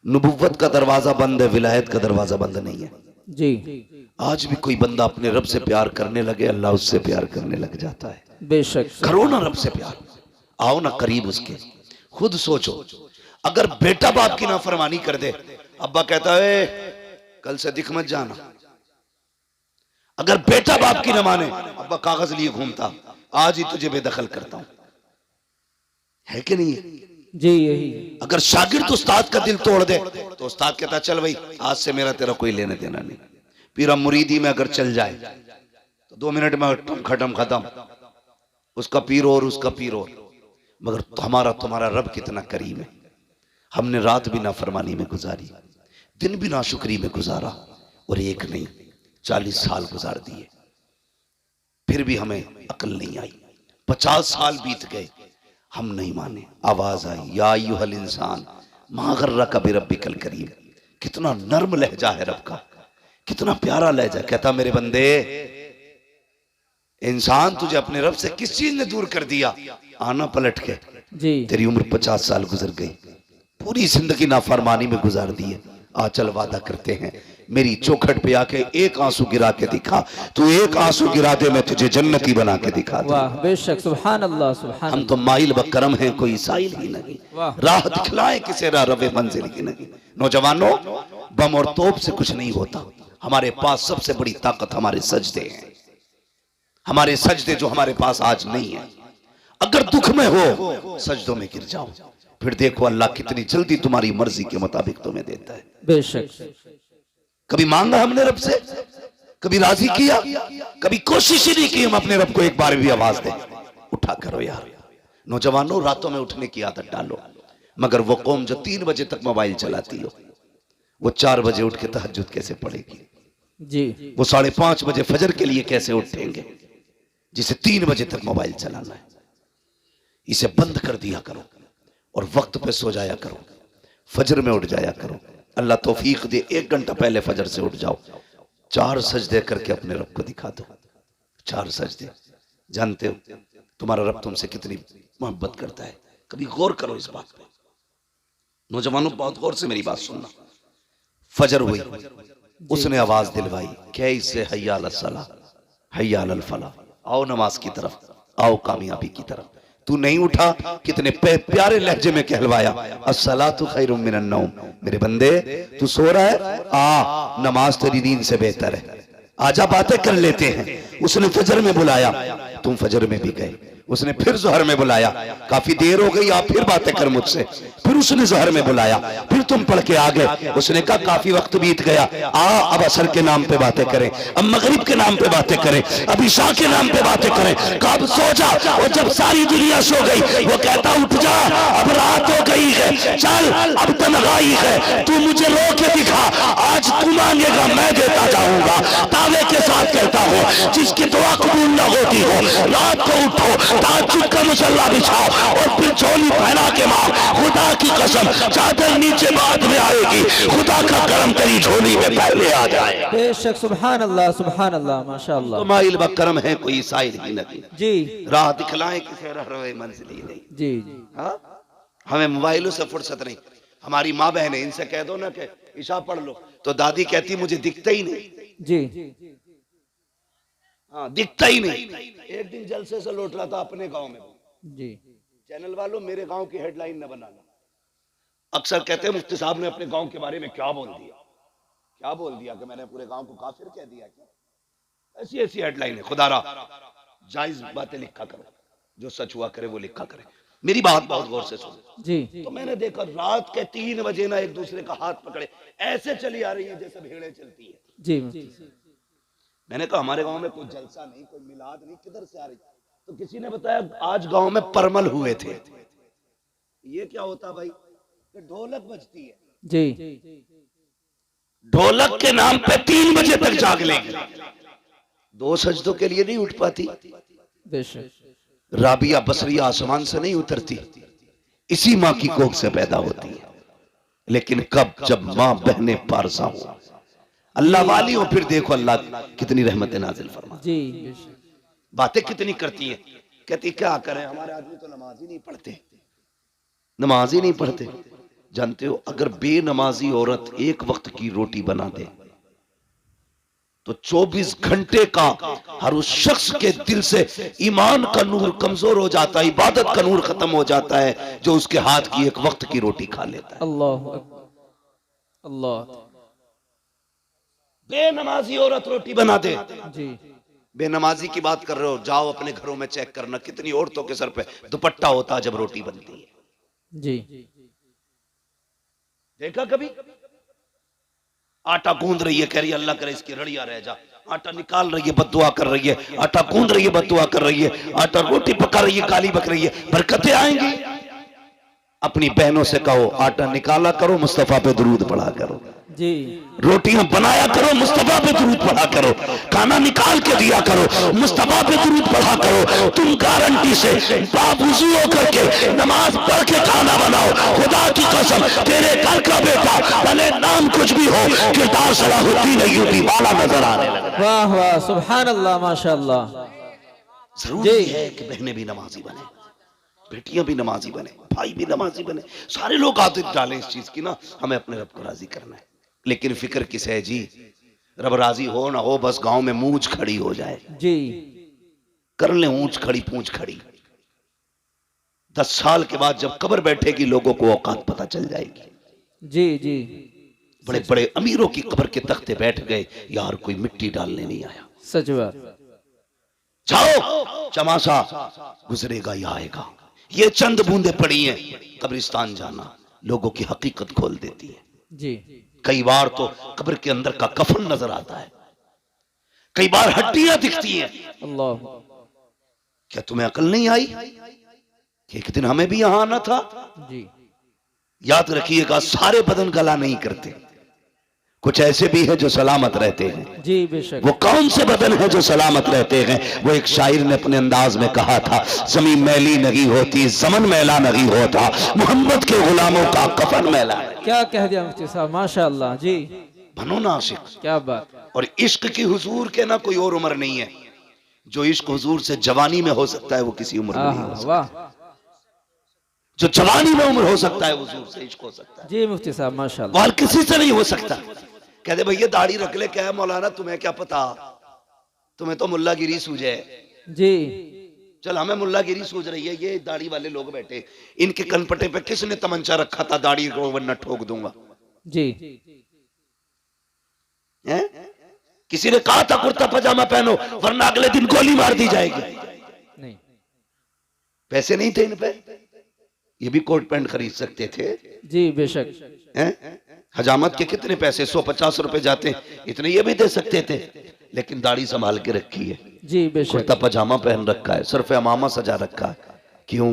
नबुव्वत का दरवाजा बंद है, विलायत का दरवाजा बंद नहीं है। जी आज भी कोई बंदा अपने रब से प्यार करने लगे, अल्लाह उससे प्यार करने लग जाता है। बेशक, करो ना रब से प्यार, आओ ना करीब उसके। खुद सोचो, अगर बेटा बाप की नाफरमानी कर दे, अब्बा कहता है कल से दिख मत जाना। अगर बेटा बाप की न माने, अब्बा कागज लिए घूमता, आज ही तुझे बेदखल करता हूं, है कि नहीं है? जी यही। अगर शागिर्द उस्ताद का दिल तोड़ दे तो उस्ताद कहता चल भाई आज से मेरा तेरा कोई लेने देना नहीं। पीरा मुरीदी में अगर चल जाए तो 2 मिनट में खत्म, उसका पीर और उसका पीर और। मगर हमारा तुम्हारा रब कितना करीम है। हमने रात भी नाफरमानी में गुजारी, दिन भी नाशुक्री में गुजारा, और एक नहीं 40 साल गुजार दिए, फिर भी हमें अकल नहीं आई। 50 साल बीत गए, हम नहीं माने। आवाज आई, या अय्युहल इंसान मा गर्रका बिरब्बिकल करीम। कितना नर्म लहजा है रब का, कितना प्यारा लहजा। कहता मेरे बंदे, इंसान तुझे अपने रब से किस चीज ने दूर कर दिया? आना पलट के। जी तेरी उम्र 50 साल गुजर गई, पूरी जिंदगी नाफरमानी में गुजार दी है। आ चल वादा करते हैं मेरी चौखट पे आके एक आंसू गिरा के दिखा, तू एक आंसू गिरा दे मैं तुझे जन्नती बना के दिखा दूं। वाह बेशक, सुभान अल्लाह सुभान हम तो माइल बकरम हैं, कोई साइल ही नहीं। वाह। राह दिखलाए किसे राह रवे मंजिल की नहीं। नौजवानों, बम और तोप से कुछ नहीं होता। हमारे पास सबसे बड़ी ताकत हमारे सजदे हैं, हमारे सजदे जो हमारे पास आज नहीं है। अगर दुख में हो सजदों में गिर जाओ, फिर देखो अल्लाह कितनी जल्दी तुम्हारी मर्जी के मुताबिक तुम्हें देता है। बेशक। कभी मांगा हमने रब से, कभी राजी किया, कभी कोशिश ही नहीं की हम अपने रब को एक बार भी आवाज दें, उठा करो यार। नौजवानों, रातों में उठने की आदत डालो। मगर वो कौम जो 3 बजे तक मोबाइल चलाती हो, वो 4 बजे उठ के तहज्जुद कैसे पढ़ेगी जी। वो 5:30 बजे फजर के लिए कैसे उठेंगे जिसे 3 बजे तक मोबाइल चलाना है। इसे बंद कर दिया करो और वक्त पे सो जाया करो, फजर में उठ जाया करो। अल्लाह तौफीक दे 1 घंटा पहले फजर से उठ जाओ, 4 सजदे करके अपने रब को दिखा दो। 4 सजदे। जानते हो तुम्हारा रब तुमसे कितनी मोहब्बत करता है, कभी गौर करो इस बात पे। नौजवानों, बहुत गौर से मेरी बात सुनना। फजर हुई, उसने आवाज दिलवाई, क्या इससे हय्या अल सलाह हय्या अल फलाह, आओ नमाज की तरफ, आओ कामयाबी की तरफ। तू नहीं उठा, कितने प्यारे लहजे में कहलवाया, अस्सलातु खैरुम मिनन नौम। मेरे बंदे, तू सो रहा है, आ नमाज तेरी नींद से बेहतर है, आजा बातें कर लेते हैं। उसने फजर में बुलाया, तुम फजर में भी गए। उसने फिर ज़ोहर में बुलाया, काफी देर हो गई, आप फिर बातें कर मुझसे। फिर उसने ज़ोहर में बुलाया, फिर तुम पढ़ के आ गए। उसने कहा काफी वक्त बीत गया, अब असर के नाम पे बातें करें, अब मगरिब के नाम पे बातें करें, अब इशा के नाम पे बातें करें। कब सो जा, और जब सारी दुनिया सो गई वो कहता उठ जा, अब रात हो गई है, चल अब तन्हाई है, तू मुझे रो के दिखा, आज तू मांगेगा मैं देता जाऊंगा। दावे के साथ कहता हूँ, जिसकी दुआ कबूल न होती हो, रात को उठो, ताज्जुद का मुसल्ला बिछाओ और फिर झोली पहना के मांग। खुदा की कसम, चादर नीचे बाद में आएगी, खुदा का करम तेरी झोली में पहले आ जाए। बेशक, सुभान अल्लाह सुभान अल्लाह, माशाअल्लाह। तो माइल बकरम है, कोई साइल ही नहीं। जी राह दिखलाए किसे रह रहे मंजिल ही नहीं। जी। हाँ, हमें मोबाइलों से फुर्सत नहीं। हमारी माँ बहनें, इनसे कह दो ना कि ईशा पढ़ लो, तो दादी कहती मुझे दिखता ही नहीं। जी। हाँ, दिखता ही नहीं। एक दिन जलसे से लौट रहा था अपने गांव में। जी। चैनल वालों, मेरे गांव की हेडलाइन न बनाना। अक्सर कहते हैं मुफ्ती साहब ने अपने गांव के बारे में क्या बोल दिया, क्या बोल दिया कि मैंने पूरे गांव को काफिर कह दिया क्या। ऐसी ऐसी हेडलाइन है। खुदारा जायज बातें लिखा करो, जो सच हुआ करे वो लिखा करे। मेरी बात बहुत गौर से सुनो जी। तो मैंने देखा रात के 3 बजे ना एक दूसरे का हाथ पकड़े ऐसे चली आ रही है जैसे भेड़ें चलती है। जी। मैंने कहा हमारे गांव में कोई जलसा नहीं, कोई मिलाद नहीं, किधर से आ रही। तो किसी ने बताया आज गांव में परमल हुए थे। ये क्या होता भाई? ढोलक बजती है। जी। ढोलक के नाम पे 3 बजे तक जाग लेगी, 2 सजदों के लिए नहीं उठ पाती। बेशक। राबिया बसरिया आसमान से नहीं उतरती, इसी माँ की कोख से पैदा होती है। लेकिन कब, जब माँ बहने पारसा हो, अल्लाह वाली हो, फिर देखो अल्लाह कितनी रहमतें नाजिल फरमा। जी। बातें कितनी करती है। कहती क्या करें, हमारे आदमी तो नमाज ही नहीं पढ़ते, नमाज ही नहीं पढ़ते। जानते हो अगर बेनमाजी औरत एक वक्त की रोटी बना दे तो 24 घंटे का हर उस शख्स के दिल से ईमान का नूर कमजोर हो जाता है, इबादत का नूर खत्म हो जाता है, जो उसके हाथ की एक वक्त की रोटी खा लेता है। अल्लाह अल्लाह। बेनमाजी औरत रोटी बना दे। जी। बेनमाजी की बात कर रहे हो, जाओ अपने घरों में चेक करना कितनी औरतों के सर पे दुपट्टा होता है जब रोटी बनती है। जी। देखा कभी? आटा गूंद रही है, कह रही है अल्लाह करे इसकी रड़िया रह जा। आटा निकाल रही है, बद्दुआ कर रही है। आटा गूंद रही है, बद्दुआ कर रही है। आटा रोटी पका रही है, गाली बक रही है। बरकतें आएंगी। अपनी बहनों से कहो आटा निकाला करो, मुस्तफा पे दुरूद पढ़ा करो। जी। रोटियां बनाया करो, मुस्तफा पे दुरूद पढ़ा करो। खाना निकाल के दिया करो, मुस्तफा पे दुरूद पढ़ा करो। तुम गारंटी से बावुज़ू होकर के नमाज पढ़ के खाना बनाओ। खुदा की कसम, तेरे घर का बेटा भले नाम कुछ भी हो, किरदार सलाहुद्दीन अय्यूबी वाला नजर आने लगा। वाह वाह, सुभान अल्लाह, माशाअल्लाह। जरूरी है कि बहनें भी नमाजी बने, बेटियां भी नमाजी बने, भाई भी नमाजी बने। सारे लोग आदत डालें इस चीज की ना, हमें अपने रब को राजी करना है। लेकिन फिक्र किसे है जी? रब राजी हो ना हो, बस गांव में मूंछ खड़ी हो जाए, जी कर ले ऊंच खड़ी पूंछ खड़ी। 10 साल के बाद जब कब्र बैठेगी लोगों को औकात पता चल जाएगी। जी जी बड़े बड़े अमीरों की कब्र के तख्ते बैठ गए, यार कोई मिट्टी डालने नहीं आया। सच बात। जाओ चमासा गुजरेगा या आएगा, ये चंद बूंदे पड़ी हैं, कब्रिस्तान जाना लोगों की हकीकत खोल देती है। जी कई बार तो कब्र के अंदर का कफन नजर आता है, कई बार हड्डियां दिखती हैं। अल्लाह। क्या तुम्हें अकल नहीं आई कि एक दिन हमें भी यहां आना था? जी याद रखिएगा, सारे बदन गला नहीं करते, कुछ ऐसे भी हैं जो सलामत रहते हैं। जी बेशक। वो कौन से बदन हैं जो सलामत रहते हैं? वो एक शायर ने अपने अंदाज में कहा था, ज़मीन मैली नहीं होती, ज़मन मैला नहीं होता, मोहम्मद के गुलामों का कफन मैला है। क्या कह दिया मुफ्ती साहब, माशाअल्लाह। जी बनो ना आशिक। क्या बात। और इश्क की हुजूर के ना कोई और उम्र नहीं है। जो इश्क हुजूर से जवानी में हो सकता है वो किसी उम्र में नहीं हो सकता। वाह। जो जवानी में उम्र हो सकता है हुजूर से इश्क हो सकता है, जी मुफ्ती साहब माशाअल्लाह। और किसी से नहीं हो सकता। कहते भैया दाढ़ी रख ले, क्या है मौलाना तुम्हें क्या पता, तुम्हें तो मुल्लागिरी सूझे। जी चल हमें मुल्लागिरी सूझ रही है, ये दाढ़ी वाले लोग बैठे, इनके कनपटे पे किसने तमंचा रखा था दाढ़ी को वरना ठोक दूंगा। जी हैं? किसी ने कहा था कुर्ता पजामा पहनो वरना अगले दिन गोली मार दी जाएगी? नहीं। पैसे नहीं थे इन पे, ये भी कोट पैंट खरीद सकते थे। जी बेशक। हैं? हजामत के कितने पैसे, 150 रुपए जाते, इतने ये भी दे सकते थे, लेकिन दाढ़ी संभाल के रखी है, जी बेशक। कुर्ता पजामा पहन रखा है, सिर्फ अमामा सजा रखा है। क्यों?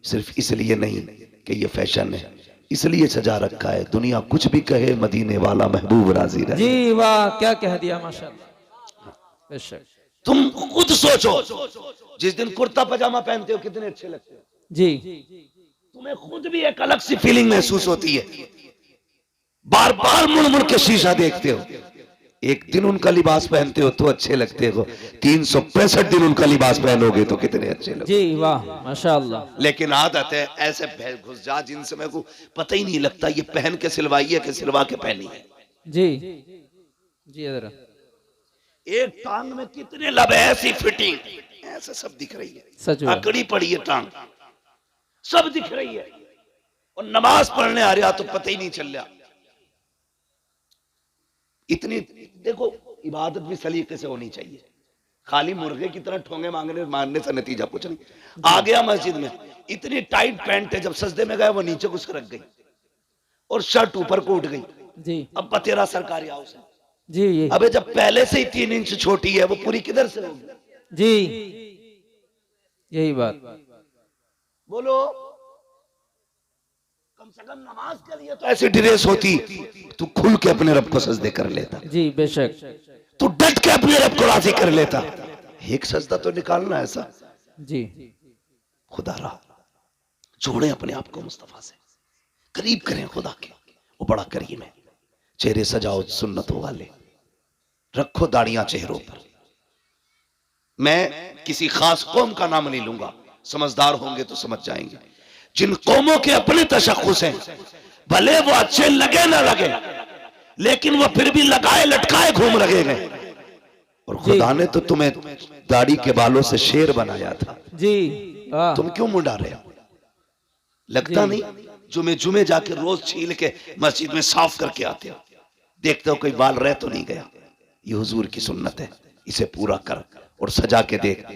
सिर्फ इसलिए नहीं कि ये फैशन है, इसलिए सजा रखा है दुनिया कुछ भी कहे मदीने वाला महबूब राजी रहे। जी वाह, क्या कह दिया माशाअल्लाह। बेशक। तुम खुद सोचो, जिस दिन कुर्ता पजामा पहनते हो कितने अच्छे लगते हो, जी तुम्हें खुद भी एक अलग सी फीलिंग महसूस होती है। बार बार मुड़ मुड़ के शीशा देखते हो, एक दिन उनका लिबास पहनते हो तो अच्छे लगते हो, 365 दिन उनका लिबास पहनोगे तो कितने अच्छे लगते। जी वाह माशाअल्लाह। लेकिन आदत है ऐसे घुस जा जिनसे मेरे को पता ही नहीं लगता ये पहन के सिलवाई है कि सिलवा के पहनी है। जी जी जरा। एक टांग में कितने लब है, ऐसी फिटिंग ऐसे सब दिख रही है, सच बात। अकड़ी पड़ी है टांग, सब दिख रही है, और नमाज पढ़ने आ रहा तो पता ही नहीं चल रहा। इतनी देखो, इबादत भी सलीके से होनी चाहिए, खाली मुर्गे की तरह ठोंगे मारने से नतीजा कुछ नहीं। आ गया मस्जिद में, इतनी टाइट पैंट है, जब सजदे में गया वो नीचे घुस रख गई और शर्ट ऊपर को उठ गई। जी अब तेरा सरकारी हाउस है। जी ये। अबे जब पहले से ही 3 इंच छोटी है वो पूरी किधर से होगी? जी यही बात। बोलो, कम से कम नमाज के लिए तो ऐसी ड्रेस होती, तू खुल के अपने रब को सजदे कर लेता, जी बेशक। तू डट के अपने रब को राजी कर लेता। एक सजदा तो निकालना ऐसा। जी खुदा रा जोड़े अपने आप को मुस्तफा से, करीब करें खुदा के, वो बड़ा करीम है। चेहरे सजाओ सुन्नतों वाले, रखो दाढ़ियां चेहरों पर। मैं किसी खास कौम का नाम नहीं लूंगा, समझदार होंगे तो समझ जाएंगे। जिन कौमों के अपने तशख्खुस हैं, भले वो अच्छे लगे ना लगे, लेकिन वो फिर भी लगाए लटकाए घूम रहे हैं। और खुदा ने तो तुम्हें दाढ़ी के बालों से शेर बनाया था। जी वाह। तुम क्यों मुंडा रहे हो? लगता नहीं जुमे जुमे जाके रोज छील के मस्जिद में साफ करके आते हो, देखते हो कोई बाल रह तो नहीं गया। ये हुजूर की सुन्नत है, इसे पूरा कर और सजा के देख।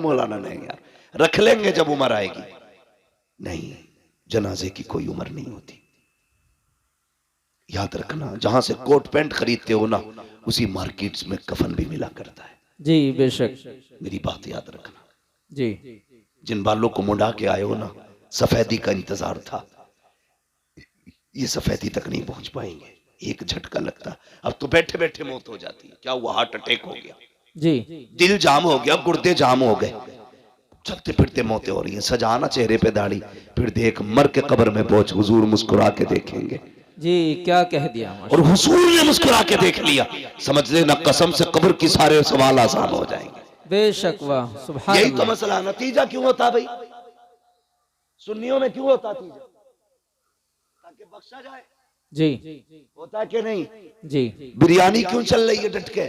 मौलाना नहीं यार, रख लेंगे जब उम्र आएगी। नहीं, जनाजे की कोई उम्र नहीं होती। याद रखना, जहां से कोट पैंट खरीदते हो ना, उसी मार्केट्स में कफन भी मिला करता है। जी बेशक। मेरी बात याद रखना। जी जिन बालों को मुंडा के आए हो ना, सफेदी का इंतजार था, ये सफेदी तक नहीं पहुंच पाएंगे। एक झटका लगता, अब तो बैठे बैठे मौत हो जाती है। क्या हुआ? हार्ट अटैक हो गया, जी दिल जाम हो गया, गुर्दे जाम हो गए, चलते फिरते मौतें हो रही हैं। सजाना चेहरे पे दाढ़ी, फिर देख मर के कब्र में पहुंच हुजूर मुस्कुरा के देखेंगे। जी क्या कह दिया और हुजूर ने मुस्कुरा के देख लिया, समझ लेना कसम से कब्र की सारे सवाल आसान हो जाएंगे। बेशक वाह सुभान यही तो अल्लाह। मसला। नतीजा क्यों होता भाई? सुन्नियों में क्यों होता? ताकि बख्शा जाए, जी होता कि नहीं? जी बिरयानी क्यों चल रही है डट के?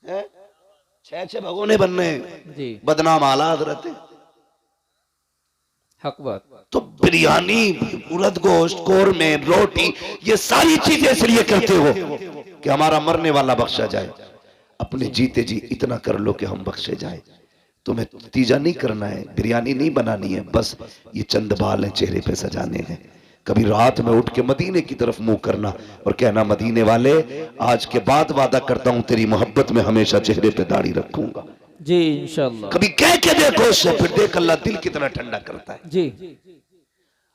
हैं? 6-6 भगोने बन रहे हैं, जी बदनाम आला हजरत है। हक बात। तो बिरयानी, उड़द गोश्त, कोरमे, रोटी, ये सारी चीजें इसलिए करते हो कि हमारा मरने वाला बख्शा जाए। अपने जीते जी इतना कर लो कि हम बख्शे जाए। तुम्हें तीजा नहीं करना है, बिरयानी नहीं बनानी है, बस ये चंद बाल हैं चेहरे पे सजाने हैं। कभी रात में उठ के मदीने की तरफ मुंह करना और कहना, मदीने वाले आज के बाद वादा करता हूं तेरी मोहब्बत में हमेशा चेहरे पे दाढ़ी रखूंगा। जी इंशाल्लाह। कभी कह के देखो उससे, फिर देख अल्लाह दिल कितना ठंडा करता है। जी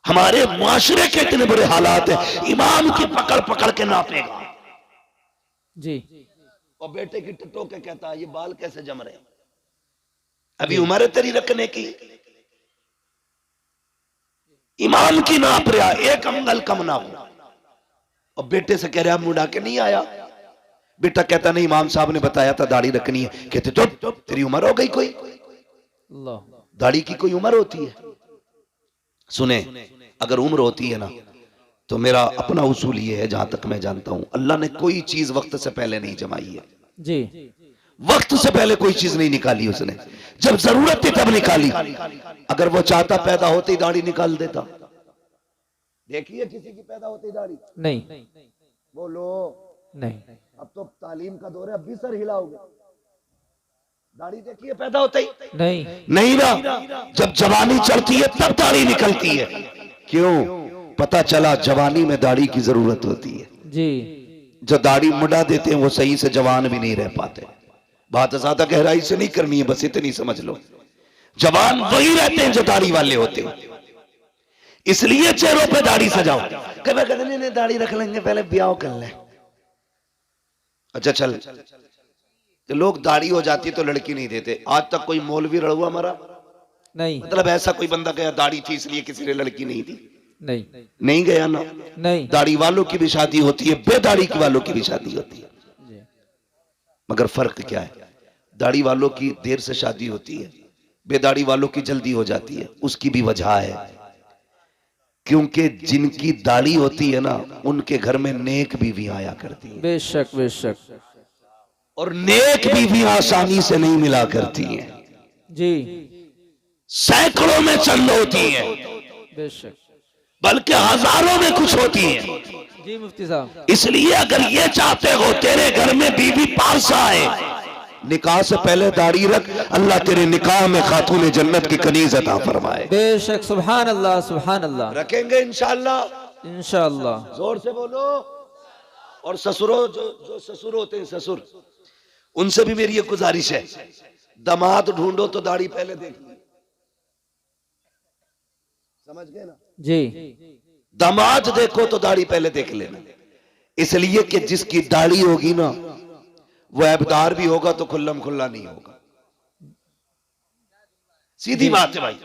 हमारे मुआशरे के इतने बुरे हालात है, इमाम की पकड़ पकड़ के नापेगा जी और बेटे की टटो के कहता है ये बाल कैसे जम रहे हैं, अभी उम्र तेरी रखने की। इमाम की नाप रहा, एक अंगल कम ना हो, और बेटे से कह रहा मुड़ा के नहीं आया। बेटा कहता नहीं, इमाम साहब ने बताया था दाढ़ी रखनी है। कहते तो तेरी उम्र हो गई कोई? अल्लाह। दाढ़ी की कोई उम्र होती है? सुने, अगर उम्र होती है ना, तो मेरा अपना उसूल ये है, जहां तक मैं जानता हूं, अल्लाह ने कोई चीज वक्त से पहले नहीं जमाई है। जी वक्त से पहले कोई चीज नहीं निकाली उसने, जब जरूरत थी तब निकाली। अगर वो चाहता पैदा होते ही दाढ़ी निकाल देता। देखिए किसी की पैदा होते ही दाढ़ी? नहीं बोलो। नहीं। अब तो तालीम का दौर है, अब भी सर हिलाओगे। दाढ़ी देखिए पैदा होते ही? नहीं नहीं ना, जब जवानी चढ़ती है तब दाढ़ी निकलती है। क्यों? पता चला जवानी में दाढ़ी की जरूरत होती है। जी जो दाढ़ी मुड़ा देते हैं वो सही से जवान भी नहीं रह पाते। बात ज्यादा गहराई से नहीं करनी है, बस इतनी समझ लो, जवान वही रहते हैं जो दाढ़ी वाले होते हैं। इसलिए चेहरों पे दाढ़ी सजाओ। कभी कहते नहीं दाढ़ी रख लेंगे, पहले ब्याह कर ले। अच्छा चल, तो लोग दाढ़ी हो जाती है तो लड़की नहीं देते। आज तक कोई मौलवी रड़ुआ मरा? नहीं मतलब ऐसा कोई बंदा गया दाढ़ी थी इसलिए किसी ने लड़की नहीं दी? नहीं नहीं गया ना। नहीं। दाढ़ी वालों की भी शादी होती है, बेदाढ़ी की वालों की भी शादी होती है। जी मगर फर्क क्या है? दाढ़ी वालों की देर से शादी होती है, बेदाढ़ी वालों की जल्दी हो जाती है। उसकी भी वजह है, क्योंकि जिनकी दाढ़ी होती है ना, उनके घर में नेक बीवियां आया करती हैं। बेशक बेशक। और नेक बीवियां आसानी से नहीं मिला करती हैं, जी सैकड़ों में चंद होती हैं, बेशक। बल्कि हजारों में कुछ होती हैं। जी मुफ्ती साहब। इसलिए अगर ये चाहते हो तेरे घर में बीवी पास आए, निकाह से पहले दाढ़ी रख, अल्लाह तेरे निकाह में खातून जन्नत की कनीज अता फरमाए। बेशक। सुभान अल्लाह सुभान अल्लाह। रखेंगे इंशाअल्लाह। इंशाअल्लाह। जोर से बोलो। और ससुरों, जो ससुर होते हैं, ससुर, उनसे भी मेरी ये गुजारिश है, दामाद ढूंढो तो दाढ़ी पहले देख लो। समझ गए ना? जी दामाद देखो तो दाढ़ी पहले देख लेना। इसलिए कि जिसकी दाढ़ी होगी ना, वो ऐबदार भी होगा तो खुल्लम खुल्ला नहीं होगा। सीधी बात है भाई,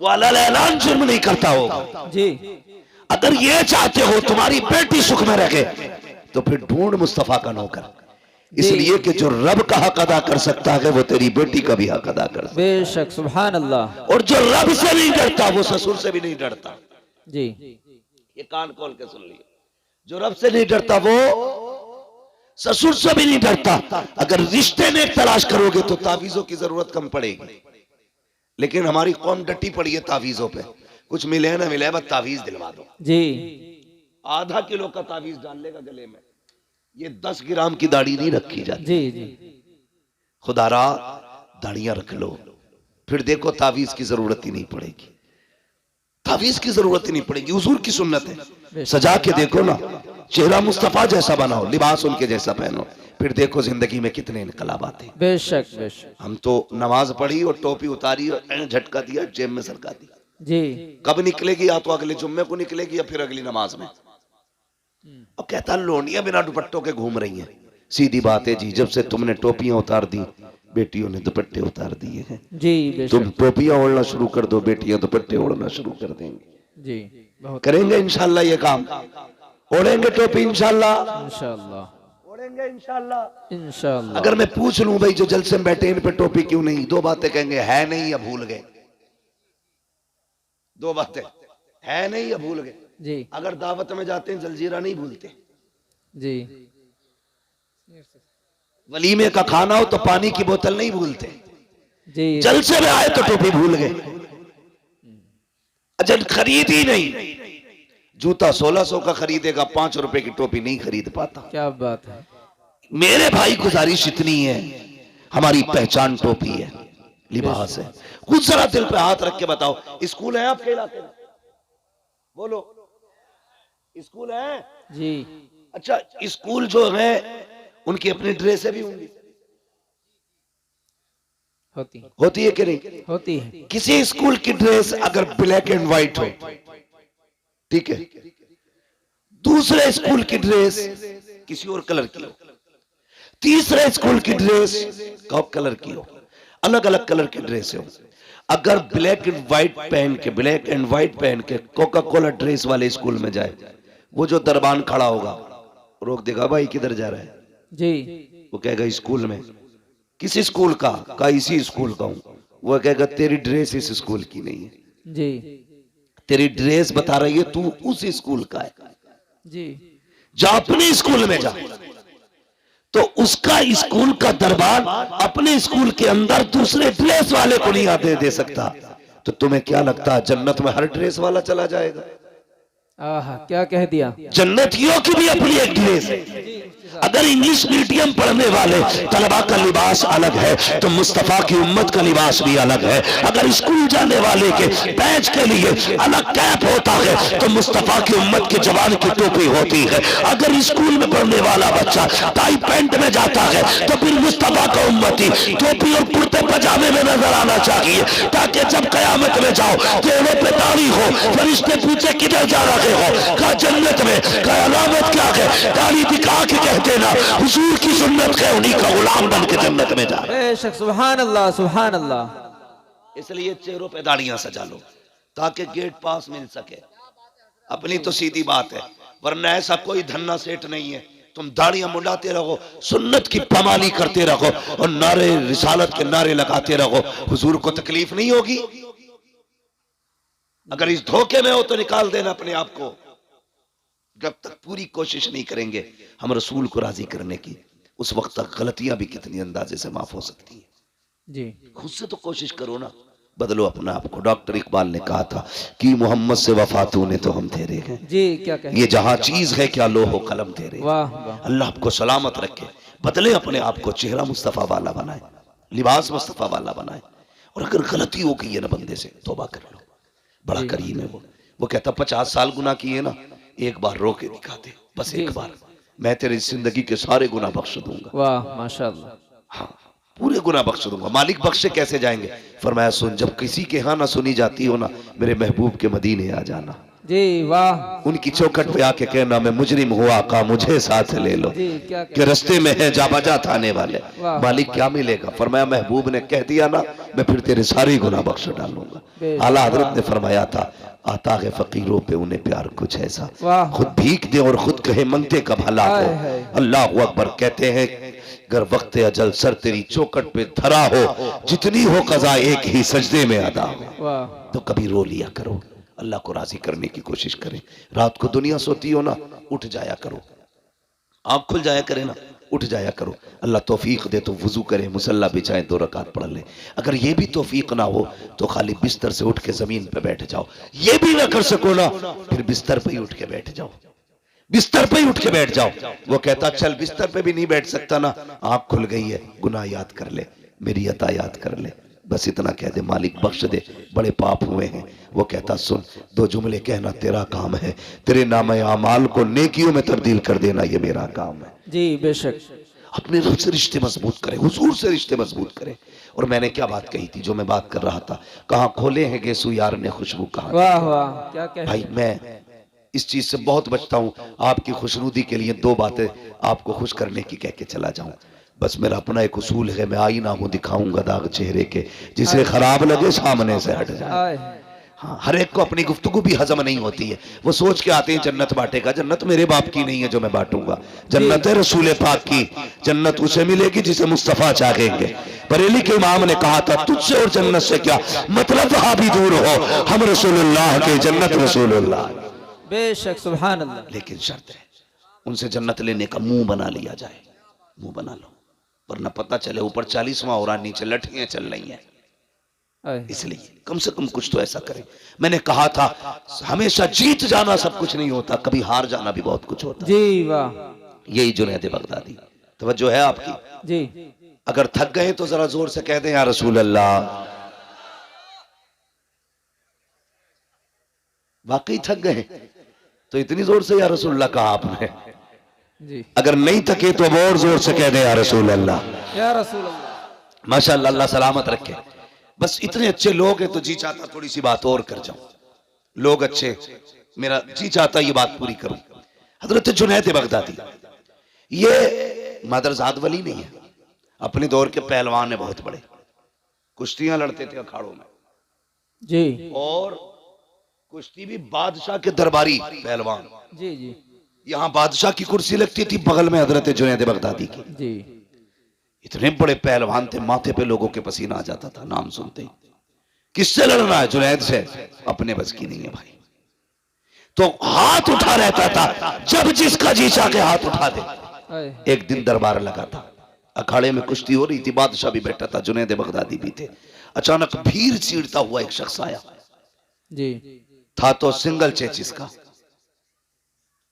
वो अलल ऐलान जुर्म नहीं करता होगा। जी। अगर ये चाहते हो तुम्हारी बेटी सुख में रखे, तो फिर ढूंढ मुस्तफा का नौकर। इसलिए कि जो रब का हक अदा कर सकता है, वो तेरी बेटी का भी हक अदा कर सकता है। बेशक। सुभान अल्लाह। और जो रब से नहीं डरता, वो ससुर से भी नहीं डरता। जी ये कान खोल के सुन लिया, जो रब से नहीं डरता वो ससुर से भी नहीं डरता। अगर रिश्ते में तलाश करोगे तो तावीजों की जरूरत कम पड़ेगी। लेकिन हमारी कौम डटी पड़ी है तावीजों पे, कुछ मिले ना मिले, बस तावीज दिलवा दो। जी आधा किलो का तावीज डाल लेगा गले में। ये 10 ग्राम की दाढ़ी नहीं रखी जाती। जी जी। खुदारा दाढ़ियां रख लो, फिर देखो तावीज की जरूरत ही नहीं पड़ेगी। तावीज की जरूरत ही नहीं पड़ेगी। हुजूर की सुन्नत है, सजा के देखो ना, चेहरा मुस्तफा जैसा बनाओ, लिबास उनके जैसा पहनो, फिर देखो जिंदगी में कितने इनकलाब आते हैं। बेशक बेशक। हम तो नमाज पढ़ी और टोपी उतारी और झटका दिया, जेब में सरका दिया। जी। कब निकलेगी? या तो अगले जुम्मे को निकलेगी या फिर अगली नमाज में। अब कहता लोनियां बिना दुपट्टों के घूम रही हैं। सीधी बात है जी, जब से तुमने टोपियां उतार दी, बेटियों ने दुपट्टे उतार दिए हैं। जी बेशक। तुम टोपियां ओढ़ना शुरू कर दो, बेटियां दुपट्टे ओढ़ना शुरू कर देंगी। जी बहुत। करेंगे इंशाल्लाह ये काम, ओढ़ेंगे टोपी इंशाल्लाह, इंशाअल्लाह ओढ़ेंगे इंशाल्लाह। इंशाअल्लाह। अगर मैं पूछ लूं भाई जो जलसे में बैठे इन पे टोपी क्यों नहीं, दो बातें कहेंगे, है नहीं या भूल गए। दो बातें, है नहीं या भूल गए? जी अगर दावत में जाते हैं जलजीरा नहीं भूलते, जी वलीमे का खाना हो तो पानी की बोतल नहीं भूलते, जी जलसे में आए तो टोपी भूल गए। अच्छा खरीद ही नहीं, जूता 1600 का खरीदेगा, 5 रुपए की टोपी नहीं खरीद पाता। क्या बात है। मेरे भाई गुजारिश इतनी है, हमारी पहचान टोपी है, लिबास है। कुछ जरा दिल पे हाथ रख के बताओ, स्कूल है आपके इलाके में? बोलो, स्कूल है? जी अच्छा स्कूल जो है उनकी अपनी ड्रेसें भी होंगी, होती है कि नहीं? होती है। किसी स्कूल की ड्रेस अगर ब्लैक एंड व्हाइट हो, ठीक है, दूसरे स्कूल की ड्रेस किसी और कलर की हो, तीसरे स्कूल की ड्रेस कॉप कलर की हो, अलग अलग कलर की ड्रेस हो, अगर ब्लैक एंड व्हाइट पहन के कोका कोला ड्रेस वाले स्कूल में जाए, वो जो दरबान खड़ा होगा रोक देगा, भाई किधर जा रहा है? जी वो कहेगा स्कूल में। किस स्कूल का इसी स्कूल का हूं। वो कहेगा तेरी ड्रेस इस स्कूल की नहीं है, जी तेरी ड्रेस बता रही है तू उस स्कूल का है। जी जा अपने स्कूल में जा, तो उसका स्कूल का दरबार अपने स्कूल के अंदर दूसरे ड्रेस वाले को नहीं आते दे सकता। तो तुम्हें क्या लगता है जन्नत में हर ड्रेस वाला चला जाएगा? आहा क्या कह दिया। जन्नतियों की भी अपनी एक ड्रेस है। अगर इंग्लिश मीडियम पढ़ने वाले तलबा का लिबास अलग है तो मुस्तफा की उम्मत का लिबास भी अलग है। अगर स्कूल जाने वाले के बैच के लिए अलग कैप होता है तो मुस्तफा की उम्मत के जवान की टोपी होती है। अगर स्कूल में पढ़ने वाला बच्चा टाई पैंट में जाता है तो फिर मुस्तफा का उम्मती टोपी और कुर्ते पजामे में नजर आना चाहिए, ताकि जब कयामत में जाओ चेहरे पे दाढ़ी हो, फरिश्ते पूछे किधर जा रहे हो, कहा जन्नत में, कहा अलामत क्या है, दाढ़ी दिखा के कहते ना हुजूर की सुन्नत है, उन्हीं का गुलाम बन के जन्नत में जा। बेशक सुभान अल्लाह सुभान अल्लाह। इसलिए चेहरों पे दाढ़ियां सजा लो ताकि गेट पास मिल सके। अपनी तो सीधी बात है, वरना ऐसा कोई धन्ना सेठ नहीं है तुम दाढ़ियां मुंडाते रहो, सुन्नत की पमाली करते रहो और नारे रिसालत के नारे लगाते रहो, हुजूर को तकलीफ नहीं होगी। अगर इस धोखे में हो तो निकाल देना अपने आप को। जब तक पूरी कोशिश नहीं करेंगे हम रसूल को राजी करने की, उस वक्त तक गलतियां भी कितनी अंदाजे से माफ हो सकती है। जी खुद से तो कोशिश करो ना, बदलो अपना आप को। डॉक्टर इकबाल ने कहा था कि मोहम्मद से वफा तूने तो हम तेरे हैं, जी क्या कह, ये जहां चीज है क्या लोहो कलम तेरे। वाह वाह। अल्लाह आपको सलामत रखे, बदले अपने आप को, चेहरा मुस्तफा वाला बनाए, लिबास मुस्तफा वाला बनाए। और अगर गलती हो गई है ना बंदे से, तौबा कर लो, बड़ा करीम है वो कहता 50 साल गुनाह किए ना, एक बार रो के दिखा दे, बस एक बार, मैं तेरी जिंदगी के सारे गुनाह बख्श दूंगा। वाह माशाअल्लाह। हाँ पूरे गुनाह बख्श दूंगा। मालिक बख्शे कैसे जाएंगे? फरमाया सुन, जब किसी के यहाँ ना सुनी जाती हो ना, मेरे महबूब के मदीने आ जाना, जी वाह। उनकी चौखट पे आके कहना मैं मुजरिम हुआ आका मुझे साथ ले लो, जी क्या कि रस्ते में है जा बजा थाने वाले। वाह। मालिक क्या मिलेगा? फरमाया महबूब ने कह दिया ना, मैं फिर तेरे सारे गुनाह बख्श डालूंगा। आला हजरत ने फरमाया था आता है फकीरों पे उन्हें प्यार कुछ ऐसा, वाह। खुद भीख दे और खुद कहे मंगते का भला हो। अल्लाह अकबर। कहते हैं अगर वक्त अजल सर तेरी चौखट पे धरा हो, जितनी हो कज़ा एक ही सजदे में अदा हो, वाह। तो कभी रो लिया करो, अल्लाह को राजी करने की कोशिश करें। रात को दुनिया सोती हो ना, उठ जाया करो, आँख खुल जाया करे ना, उठ जाया करो। अल्लाह तौफीक दे तो वुजू करे, मुसल्ला बिछाए, 2 रकात पढ़ ले। अगर ये भी तौफीक ना हो तो खाली बिस्तर से उठ के जमीन पे बैठ जाओ। ये भी ना कर सको ना, फिर बिस्तर पे ही उठ के बैठ जाओ, बिस्तर पे ही उठ के बैठ जाओ। वो कहता चल बिस्तर पे भी नहीं बैठ सकता ना, आँख खुल गई है, गुनाह याद कर ले, मेरी अता याद कर ले, बस इतना कह दे मालिक बख्श दे, बड़े पाप हुए हैं। वो कहता सुन, 2 जुमले कहना तेरा काम है, तेरे नाम आमाल को नेकियों में तब्दील कर देना ये मेरा काम है। जी बेशक। अपने रब से रिश्ते मजबूत करें, हुजूर से रिश्ते मजबूत करें। और मैंने क्या बात कही थी, जो मैं बात कर रहा था, कहाँ खोले हैं गेसू यार ने खुशबू कहाँ। वाह वाह क्या कह। भाई मैं इस चीज से बहुत बचता हूँ, आपकी खुशनुदी के लिए 2 बातें आपको खुश करने की कह के चला जाऊं। बस मेरा अपना एक उसूल है, मैं आईना हूं दिखाऊंगा दाग चेहरे के, जिसे खराब लगे सामने से हट जाए। हाँ, हर एक को अपनी गुफ्तगू भी हजम नहीं होती है। वो सोच के आते हैं जन्नत बांटेगा, जन्नत मेरे बाप की नहीं है जो मैं बांटूंगा, जन्नत है रसूल पाक की, जन्नत उसे मिलेगी जिसे मुस्तफा चाहेंगे। बरेली के इमाम ने कहा था तुझसे और जन्नत से क्या मतलब, वहां भी दूर हो, हम रसूलुल्लाह के, जन्नत रसूलुल्लाह। बेशक सुभान अल्लाह। लेकिन शर्त है उनसे जन्नत लेने का मुंह बना लिया जाए, मुंह बना लो, वरना पता चले ऊपर 40वां हो रहा, नीचे लठियां चल रही हैं। इसलिए कम से कम कुछ तो ऐसा करें। मैंने कहा था हमेशा जीत जाना सब कुछ नहीं होता, कभी हार जाना भी बहुत कुछ होता। जी वाह, यही जुनैद बगदादी। तवज्जो है आपकी जी। अगर थक गए तो जरा जोर से कह दें या रसूल अल्लाह। वाकई थक गए तो इतनी जोर से या रसूल अल्लाह कहा आपने। जी। अगर नहीं थके तो अब और जोर से कह दें या रसूल अल्लाह। या रसूल अल्लाह। माशाअल्लाह, अल्लाह सलामत रखे। बस इतने अच्छे लोग हैं तो जी चाहता थोड़ी सी बात और कर जाऊं। लोग अच्छे, मेरा जी चाहता ये बात पूरी करूं। हजरत जुनैद बगदादी ये मदरजाद वली नहीं है, अपने दौर के पहलवान है बहुत बड़े, कुश्तियां लड़ते थे अखाड़ों में जी। और कुश्ती भी बादशाह के दरबारी पहलवान। जी जी यहां बादशाह की कुर्सी लगती थी, बगल में हजरत जुनैद बगदादी की। जी। इतने बड़े पहलवान थे, माथे पे लोगों के पसीना आ जाता था नाम सुनते ही। किससे लड़ना है? जुनैद से। अपने बस की नहीं है भाई, तो हाथ उठा रहता था, जब जिसका जी चाह के हाथ उठा दे। एक दिन दरबार लगा था, अखाड़े में कुश्ती हो रही थी, बादशाह भी बैठा था, जुनैद बगदादी भी थे। अचानक भीड़ चीरता हुआ एक शख्स आया जी। था, तो सिंगल चेचिस का,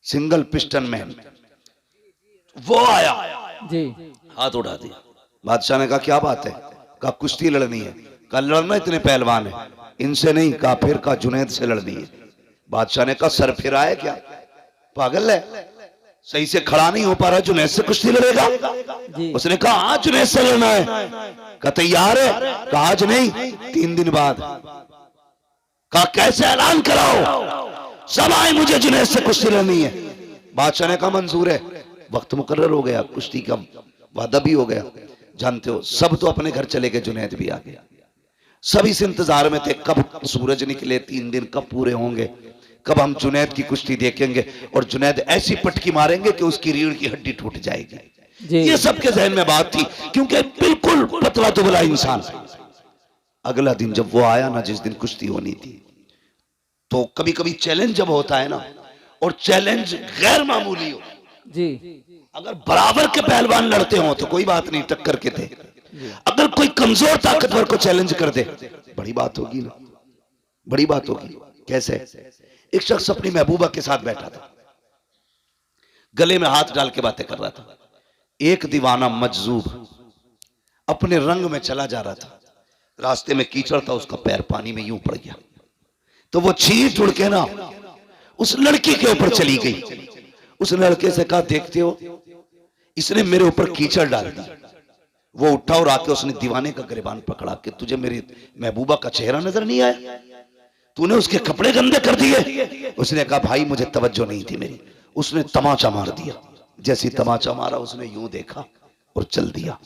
सिंगल पिस्टन मैन वो आया, जी। हाथ उठा दिया। बादशाह ने कहा क्या बात है? कहा कुश्ती लड़नी है। कहा लड़ना, इतने पहलवान है, इनसे नहीं। कहा फिर? कहा जुनैद से लड़नी है। बादशाह ने कहा सर फिर आए क्या, पागल है, सही से खड़ा नहीं हो पा रहा, जुनैद से कुश्ती लड़ेगा? उसने कहा हाँ जुनैद से लड़ना है। कहा तैयार है? कहा आज नहीं, 3 दिन बाद। कहा कैसे? ऐलान कराओ सब आए, मुझे जुनैद से कुश्ती लड़नी है। बादशाह ने कहा मंजूर है। वक्त मुकर्रर हो गया, कुश्ती का वादा भी हो गया। जानते हो सब तो अपने घर चले गए, जुनैद भी आ गया। सब इस इंतजार में थे कब सूरज निकले, 3 दिन कब पूरे होंगे, कब हम जुनैद की कुश्ती देखेंगे और जुनैद ऐसी पटकी मारेंगे कि उसकी रीढ़ की हड्डी टूट जाएगी। ये सबके जहन में बात थी, क्योंकि बिल्कुल पतला दुबला इंसान। अगला दिन जब वो आया ना, जिस दिन कुश्ती होनी थी, तो कभी कभी चैलेंज जब होता है ना, और चैलेंज गैर मामूली हो जी, अगर बराबर के पहलवान लड़ते हो तो कोई बात नहीं, टक्कर के थे। अगर कोई कमजोर ताकतवर को चैलेंज कर दे, बड़ी बात होगी ना, बड़ी बात होगी। कैसे? एक शख्स अपनी महबूबा के साथ बैठा था, गले में हाथ डाल के बातें कर रहा था। एक दीवाना मजजूब अपने रंग में चला जा रहा था, रास्ते में कीचड़ था, उसका पैर पानी में यूं पड़ गया, तो वो छींट उड़ के ना उस लड़की के ऊपर चली गई। उस लड़के से कहा देखते हो, इसने मेरे ऊपर कीचड़ डाल दी। वो उठा और आके उसने दीवाने का गिरबान पकड़ा कि तुझे मेरी महबूबा का चेहरा नजर नहीं आया, तूने उसके कपड़े गंदे कर दिए। उसने कहा भाई मुझे तवज्जो नहीं थी मेरी। उसने तमाचा मार दिया। जैसी तमाचा मारा उसने यूं देखा और चल दिया।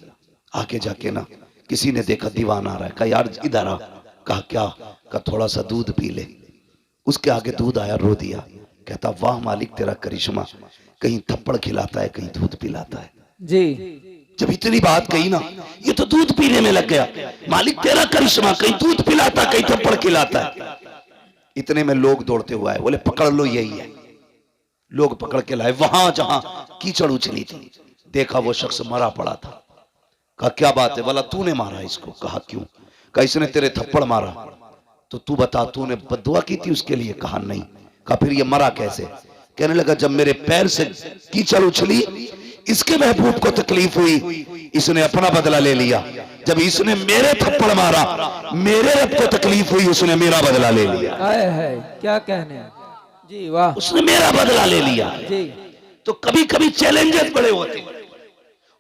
आगे जाके ना किसी ने देखा दीवाना आ रहा है, कहा यार इधर आ। कहा क्या? कहा थोड़ा सा दूध पी ले। उसके आगे दूध आया, रो दिया। कहता वाह मालिक तेरा करिश्मा, कहीं थप्पड़ खिलाता है कहीं दूध पिलाता है। जी। जब इतनी बात कही ना, ये तो दूध पीने में लग गया। मालिक तेरा करिश्मा, कहीं दूध पिलाता कहीं थप्पड़ खिलाता है। इतने में लोग दौड़ते हुए आए, बोले पकड़ लो यही है। लोग पकड़ के लाए, वहां जहां कीचड़ उछली थी देखा वो शख्स मरा पड़ा था। कहा क्या बात है? बोला तूने मारा इसको। कहा क्यों? कहा इसने तेरे थप्पड़ मारा, तो तू बता तूने बद्दुआ की थी उसके लिए? कहा नहीं। कहा फिर ये मरा कैसे? कहने लगा जब मेरे पैर से कीचड़ उछली, इसके महबूब को तकलीफ हुई, इसने अपना बदला ले लिया। जब इसने मेरे थप्पड़ मारा, मेरे रब को तकलीफ हुई, उसने मेरा बदला ले लिया। है क्या कहने हैं? जी वाह, उसने मेरा बदला ले लिया। जी। तो कभी कभी चैलेंजेस बड़े होते हैं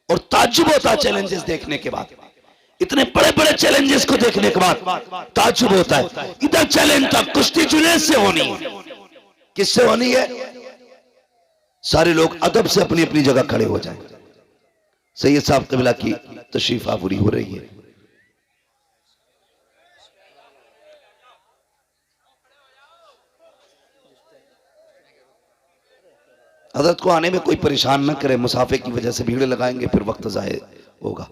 और ताज्जुब होता है चैलेंजेस देखने के बाद। इतने बड़े बड़े चैलेंजेस को देखने के बाद ताज्जुब होता है। इधर चैलेंज था, कुश्ती जुनैद से होनी है। किससे होनी है? सारे लोग अदब से अपनी अपनी जगह खड़े हो जाएं। सैयद साहब कबिला की तशरीफ आवरी हो रही है। हजरत को आने में कोई परेशान न करे, मुसाफे की वजह से भीड़ लगाएंगे फिर वक्त ज़ाय होगा।